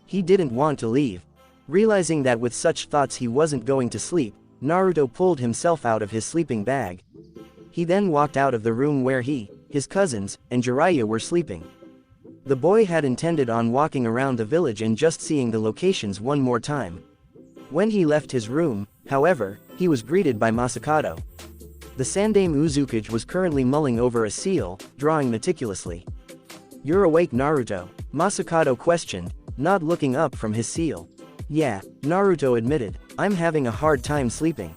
He didn't want to leave. Realizing that with such thoughts he wasn't going to sleep, Naruto pulled himself out of his sleeping bag. He then walked out of the room where he, his cousins, and Jiraiya were sleeping. The boy had intended on walking around the village and just seeing the locations one more time. When he left his room, however, he was greeted by Masakado. The Sandaime Uzukage was currently mulling over a seal, drawing meticulously. "You're awake, Naruto?" Masakado questioned, not looking up from his seal. "Yeah," Naruto admitted, "I'm having a hard time sleeping."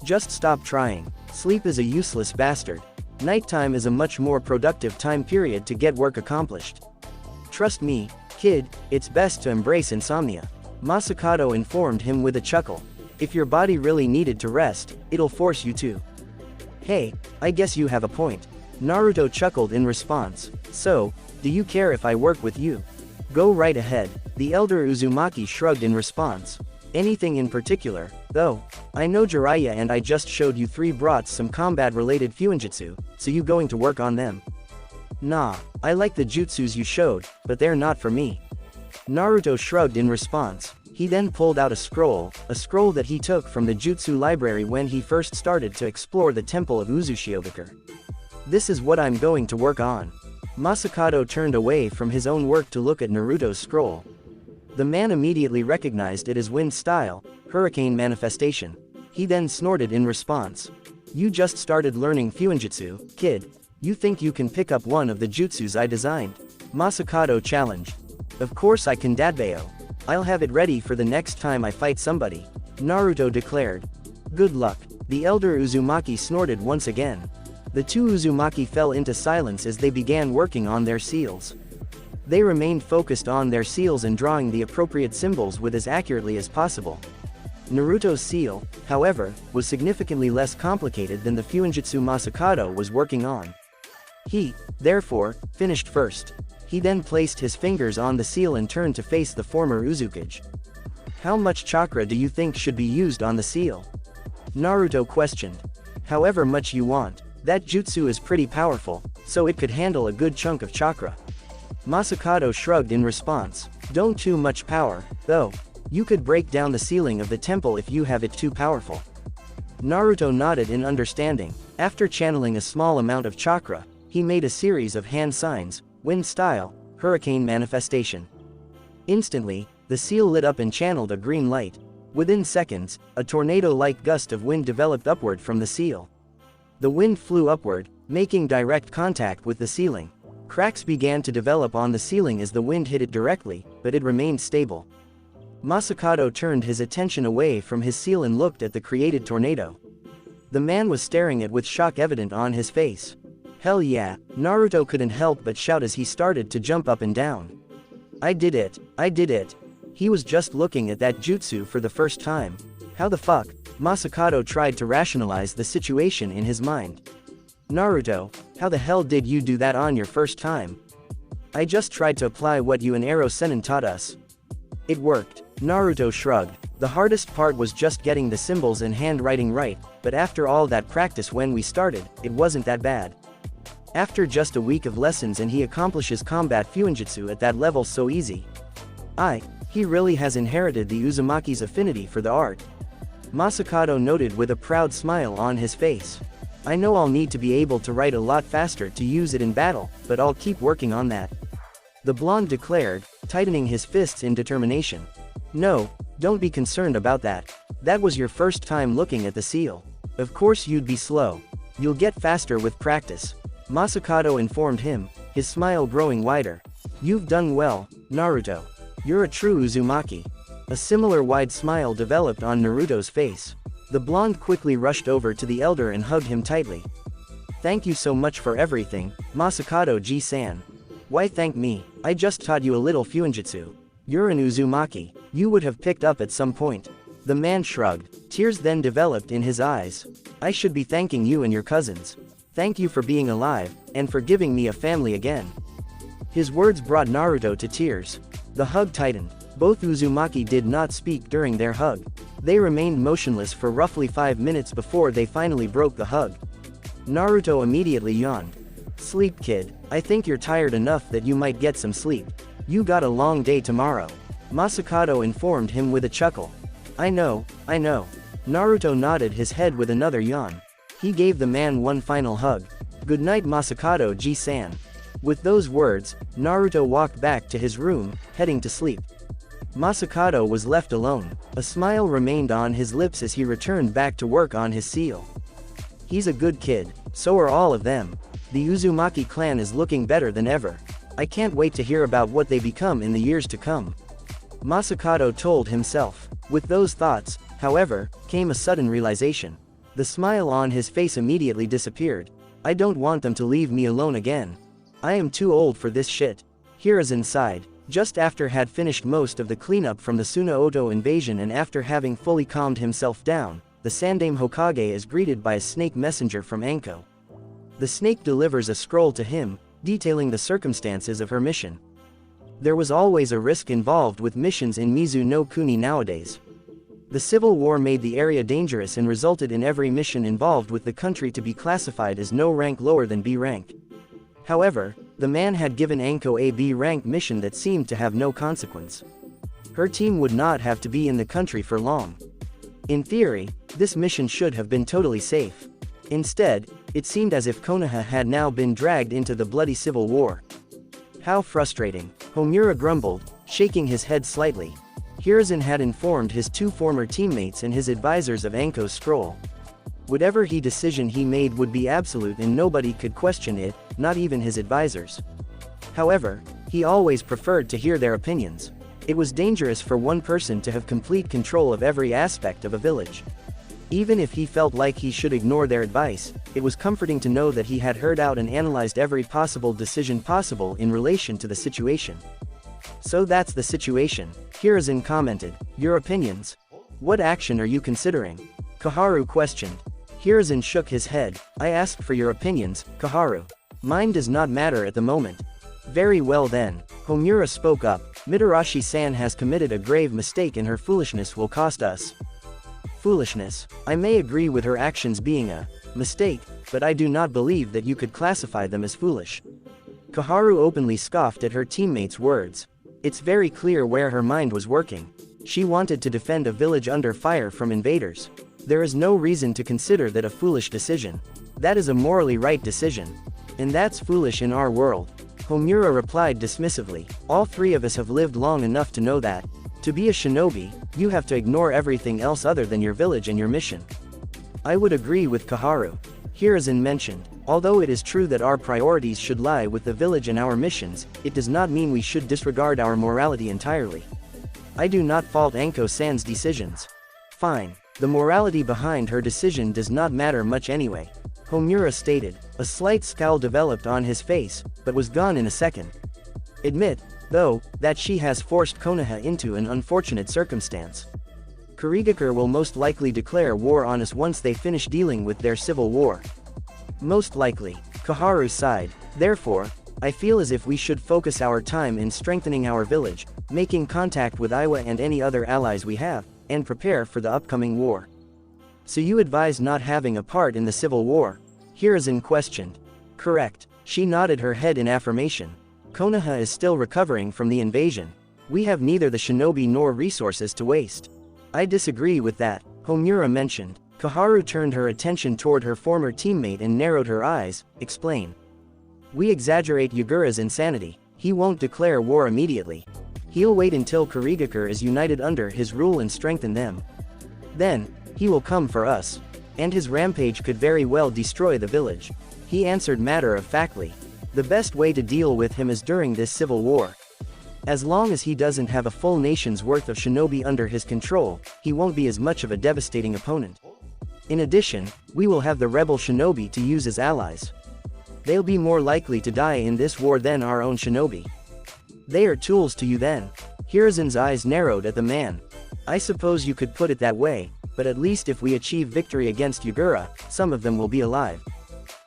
"Just stop trying. Sleep is a useless bastard. Nighttime is a much more productive time period to get work accomplished. Trust me, kid, it's best to embrace insomnia." Masakado informed him with a chuckle. "If your body really needed to rest, it'll force you to." "Hey, I guess you have a point." Naruto chuckled in response. "So, do you care if I work with you?" "Go right ahead." The elder Uzumaki shrugged in response. "Anything in particular, though? I know Jiraiya and I just showed you brought some combat-related fuinjutsu, so you going to work on them?" "Nah, I like the jutsus you showed, but they're not for me." Naruto shrugged in response. He then pulled out a scroll that he took from the jutsu library when he first started to explore the temple of Uzushiogakure. "This is what I'm going to work on." Masakado turned away from his own work to look at Naruto's scroll. The man immediately recognized it as wind style, hurricane manifestation. He then snorted in response. "You just started learning fuinjutsu, kid. You think you can pick up one of the jutsus I designed?" Masakado challenged. "Of course I can, Dadbayo. I'll have it ready for the next time I fight somebody," Naruto declared. "Good luck." The elder Uzumaki snorted once again. The two Uzumaki fell into silence as they began working on their seals. They remained focused on their seals and drawing the appropriate symbols with as accurately as possible. Naruto's seal, however, was significantly less complicated than the fuinjutsu Masakado was working on. He, therefore, finished first. He then placed his fingers on the seal and turned to face the former Uzukage. "How much chakra do you think should be used on the seal?" Naruto questioned. "However much you want. That jutsu is pretty powerful, so it could handle a good chunk of chakra." Masakado shrugged in response. "Don't too much power, though. You could break down the ceiling of the temple if you have it too powerful." Naruto nodded in understanding. After channeling a small amount of chakra, he made a series of hand signs, wind style, hurricane manifestation. Instantly, the seal lit up and channeled a green light. Within seconds, a tornado-like gust of wind developed upward from the seal. The wind flew upward, making direct contact with the ceiling. Cracks began to develop on the ceiling as the wind hit it directly, but it remained stable. Masakado turned his attention away from his seal and looked at the created tornado. The man was staring at with shock evident on his face. "Hell yeah," Naruto couldn't help but shout as he started to jump up and down. I did it. I did it." He was just looking at that jutsu for the first time. "How the fuck?" Masakado tried to rationalize the situation in his mind. "Naruto, how the hell did you do that on your first time?" "I just tried to apply what you and Ero Sennin taught us. It worked." Naruto shrugged. "The hardest part was just getting the symbols and handwriting right, but after all that practice when we started, it wasn't that bad." After just a week of lessons and he accomplishes combat fuinjutsu at that level so easy. He really has inherited the Uzumaki's affinity for the art." Masakado noted with a proud smile on his face. I know I'll need to be able to write a lot faster to use it in battle, but I'll keep working on that. The blonde declared, tightening his fists in determination. No, don't be concerned about that. That was your first time looking at the seal. Of course you'd be slow. You'll get faster with practice. Masakado informed him, his smile growing wider. You've done well, Naruto. You're a true Uzumaki. A similar wide smile developed on Naruto's face. The blonde quickly rushed over to the elder and hugged him tightly. Thank you so much for everything, Masakado-ji-san. Why thank me? I just taught you a little Fuinjutsu. You're an Uzumaki. You would have picked up at some point. The man shrugged. Tears then developed in his eyes. I should be thanking you and your cousins. Thank you for being alive, and for giving me a family again. His words brought Naruto to tears. The hug tightened. Both Uzumaki did not speak during their hug. They remained motionless for roughly 5 minutes before they finally broke the hug. Naruto immediately yawned. Sleep, kid. I think you're tired enough that you might get some sleep. You got a long day tomorrow. Masakado informed him with a chuckle. I know. Naruto nodded his head with another yawn. He gave the man one final hug. Good night, Masakado-ji-san. With those words, Naruto walked back to his room, heading to sleep. Masakado was left alone. A smile remained on his lips as he returned back to work on his seal. He's a good kid, so are all of them. The Uzumaki clan is looking better than ever. I can't wait to hear about what they become in the years to come. Masakado told himself. With those thoughts, however, came a sudden realization. The smile on his face immediately disappeared. I don't want them to leave me alone again. I am too old for this shit. Hiruzen sighed. Just after had finished most of the cleanup from the Sunaoto invasion and after having fully calmed himself down, the Sandaime Hokage is greeted by a snake messenger from Anko. The snake delivers a scroll to him, detailing the circumstances of her mission. There was always a risk involved with missions in Mizu no Kuni nowadays. The civil war made the area dangerous and resulted in every mission involved with the country to be classified as no rank lower than B rank. However, the man had given Anko a B rank mission that seemed to have no consequence. Her team would not have to be in the country for long. In theory, this mission should have been totally safe. Instead, it seemed as if Konoha had now been dragged into the bloody civil war. How frustrating, Homura grumbled, shaking his head slightly. Hiruzen had informed his 2 former teammates and his advisors of Anko's scroll. Whatever decision he made would be absolute and nobody could question it, not even his advisors. However, he always preferred to hear their opinions. It was dangerous for one person to have complete control of every aspect of a village. Even if he felt like he should ignore their advice, it was comforting to know that he had heard out and analyzed every possible decision possible in relation to the situation. So that's the situation, Hiruzen commented. Your opinions? What action are you considering? Koharu questioned. Hiruzen shook his head. I asked for your opinions, Koharu. Mine does not matter at the moment. Very well then. Homura spoke up. Mitarashi-san has committed a grave mistake and her foolishness will cost us. Foolishness. I may agree with her actions being a mistake, but I do not believe that you could classify them as foolish. Koharu openly scoffed at her teammates' words. It's very clear where her mind was working. She wanted to defend a village under fire from invaders. There is no reason to consider that a foolish decision. That is a morally right decision. And that's foolish in our world. Homura replied dismissively. All 3 of us have lived long enough to know that. To be a shinobi, you have to ignore everything else other than your village and your mission. I would agree with Koharu. Hiruzen mentioned. Although it is true that our priorities should lie with the village and our missions, it does not mean we should disregard our morality entirely. I do not fault Anko-san's decisions. Fine. The morality behind her decision does not matter much anyway. Homura stated. A slight scowl developed on his face, but was gone in a second. Admit, though, that she has forced Konoha into an unfortunate circumstance. Kurigakure will most likely declare war on us once they finish dealing with their civil war. Most likely, Koharu sighed. Therefore, I feel as if we should focus our time in strengthening our village, making contact with Iwa and any other allies we have, and prepare for the upcoming war. So you advise not having a part in the civil war? Hiruzen questioned. Correct. She nodded her head in affirmation. Konoha is still recovering from the invasion. We have neither the shinobi nor resources to waste. I disagree with that, Homura mentioned. Koharu turned her attention toward her former teammate and narrowed her eyes. Explain. We exaggerate Yagura's insanity. He won't declare war immediately. He'll wait until Kurigakure is united under his rule and strengthen them. Then, he will come for us. And his rampage could very well destroy the village. He answered matter-of-factly. The best way to deal with him is during this civil war. As long as he doesn't have a full nation's worth of shinobi under his control, he won't be as much of a devastating opponent. In addition, we will have the rebel shinobi to use as allies. They'll be more likely to die in this war than our own shinobi. They are tools to you then. Hiruzen's eyes narrowed at the man. I suppose you could put it that way, but at least if we achieve victory against Yagura, some of them will be alive.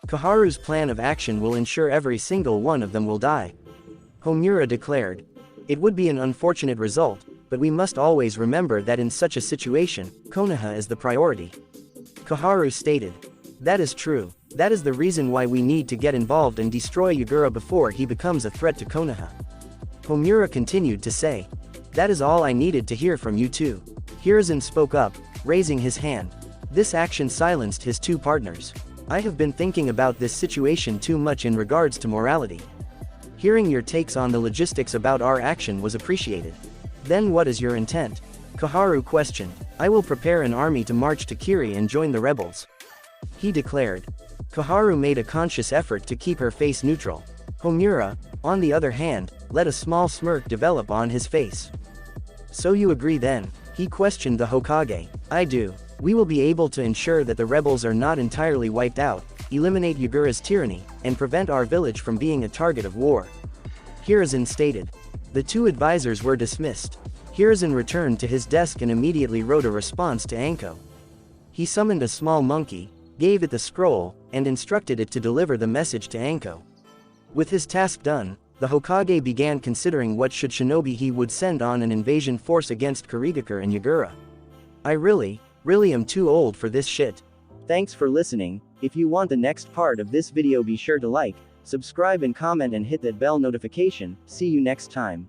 Koharu's plan of action will ensure every single one of them will die. Homura declared. It would be an unfortunate result, but we must always remember that in such a situation, Konoha is the priority. Koharu stated. That is true. That is the reason why we need to get involved and destroy Yagura before he becomes a threat to Konoha. Homura continued to say. That is all I needed to hear from you two. Hiruzen spoke up, raising his hand. This action silenced his two partners. I have been thinking about this situation too much in regards to morality. Hearing your takes on the logistics about our action was appreciated. Then what is your intent? Koharu questioned. I will prepare an army to march to Kiri and join the rebels. He declared. Koharu made a conscious effort to keep her face neutral. Homura, on the other hand, let a small smirk develop on his face. So you agree then? He questioned the Hokage. I do. We will be able to ensure that the rebels are not entirely wiped out, eliminate Yagura's tyranny, and prevent our village from being a target of war. Hiruzen stated. The two advisors were dismissed. Hiruzen returned to his desk and immediately wrote a response to Anko. He summoned a small monkey, gave it the scroll, and instructed it to deliver the message to Anko. With his task done, the Hokage began considering what shinobi he would send on an invasion force against Kurigakure and Yagura. I really am too old for this shit. Thanks for listening. If you want the next part of this video, be sure to like, subscribe and comment and hit that bell notification. See you next time.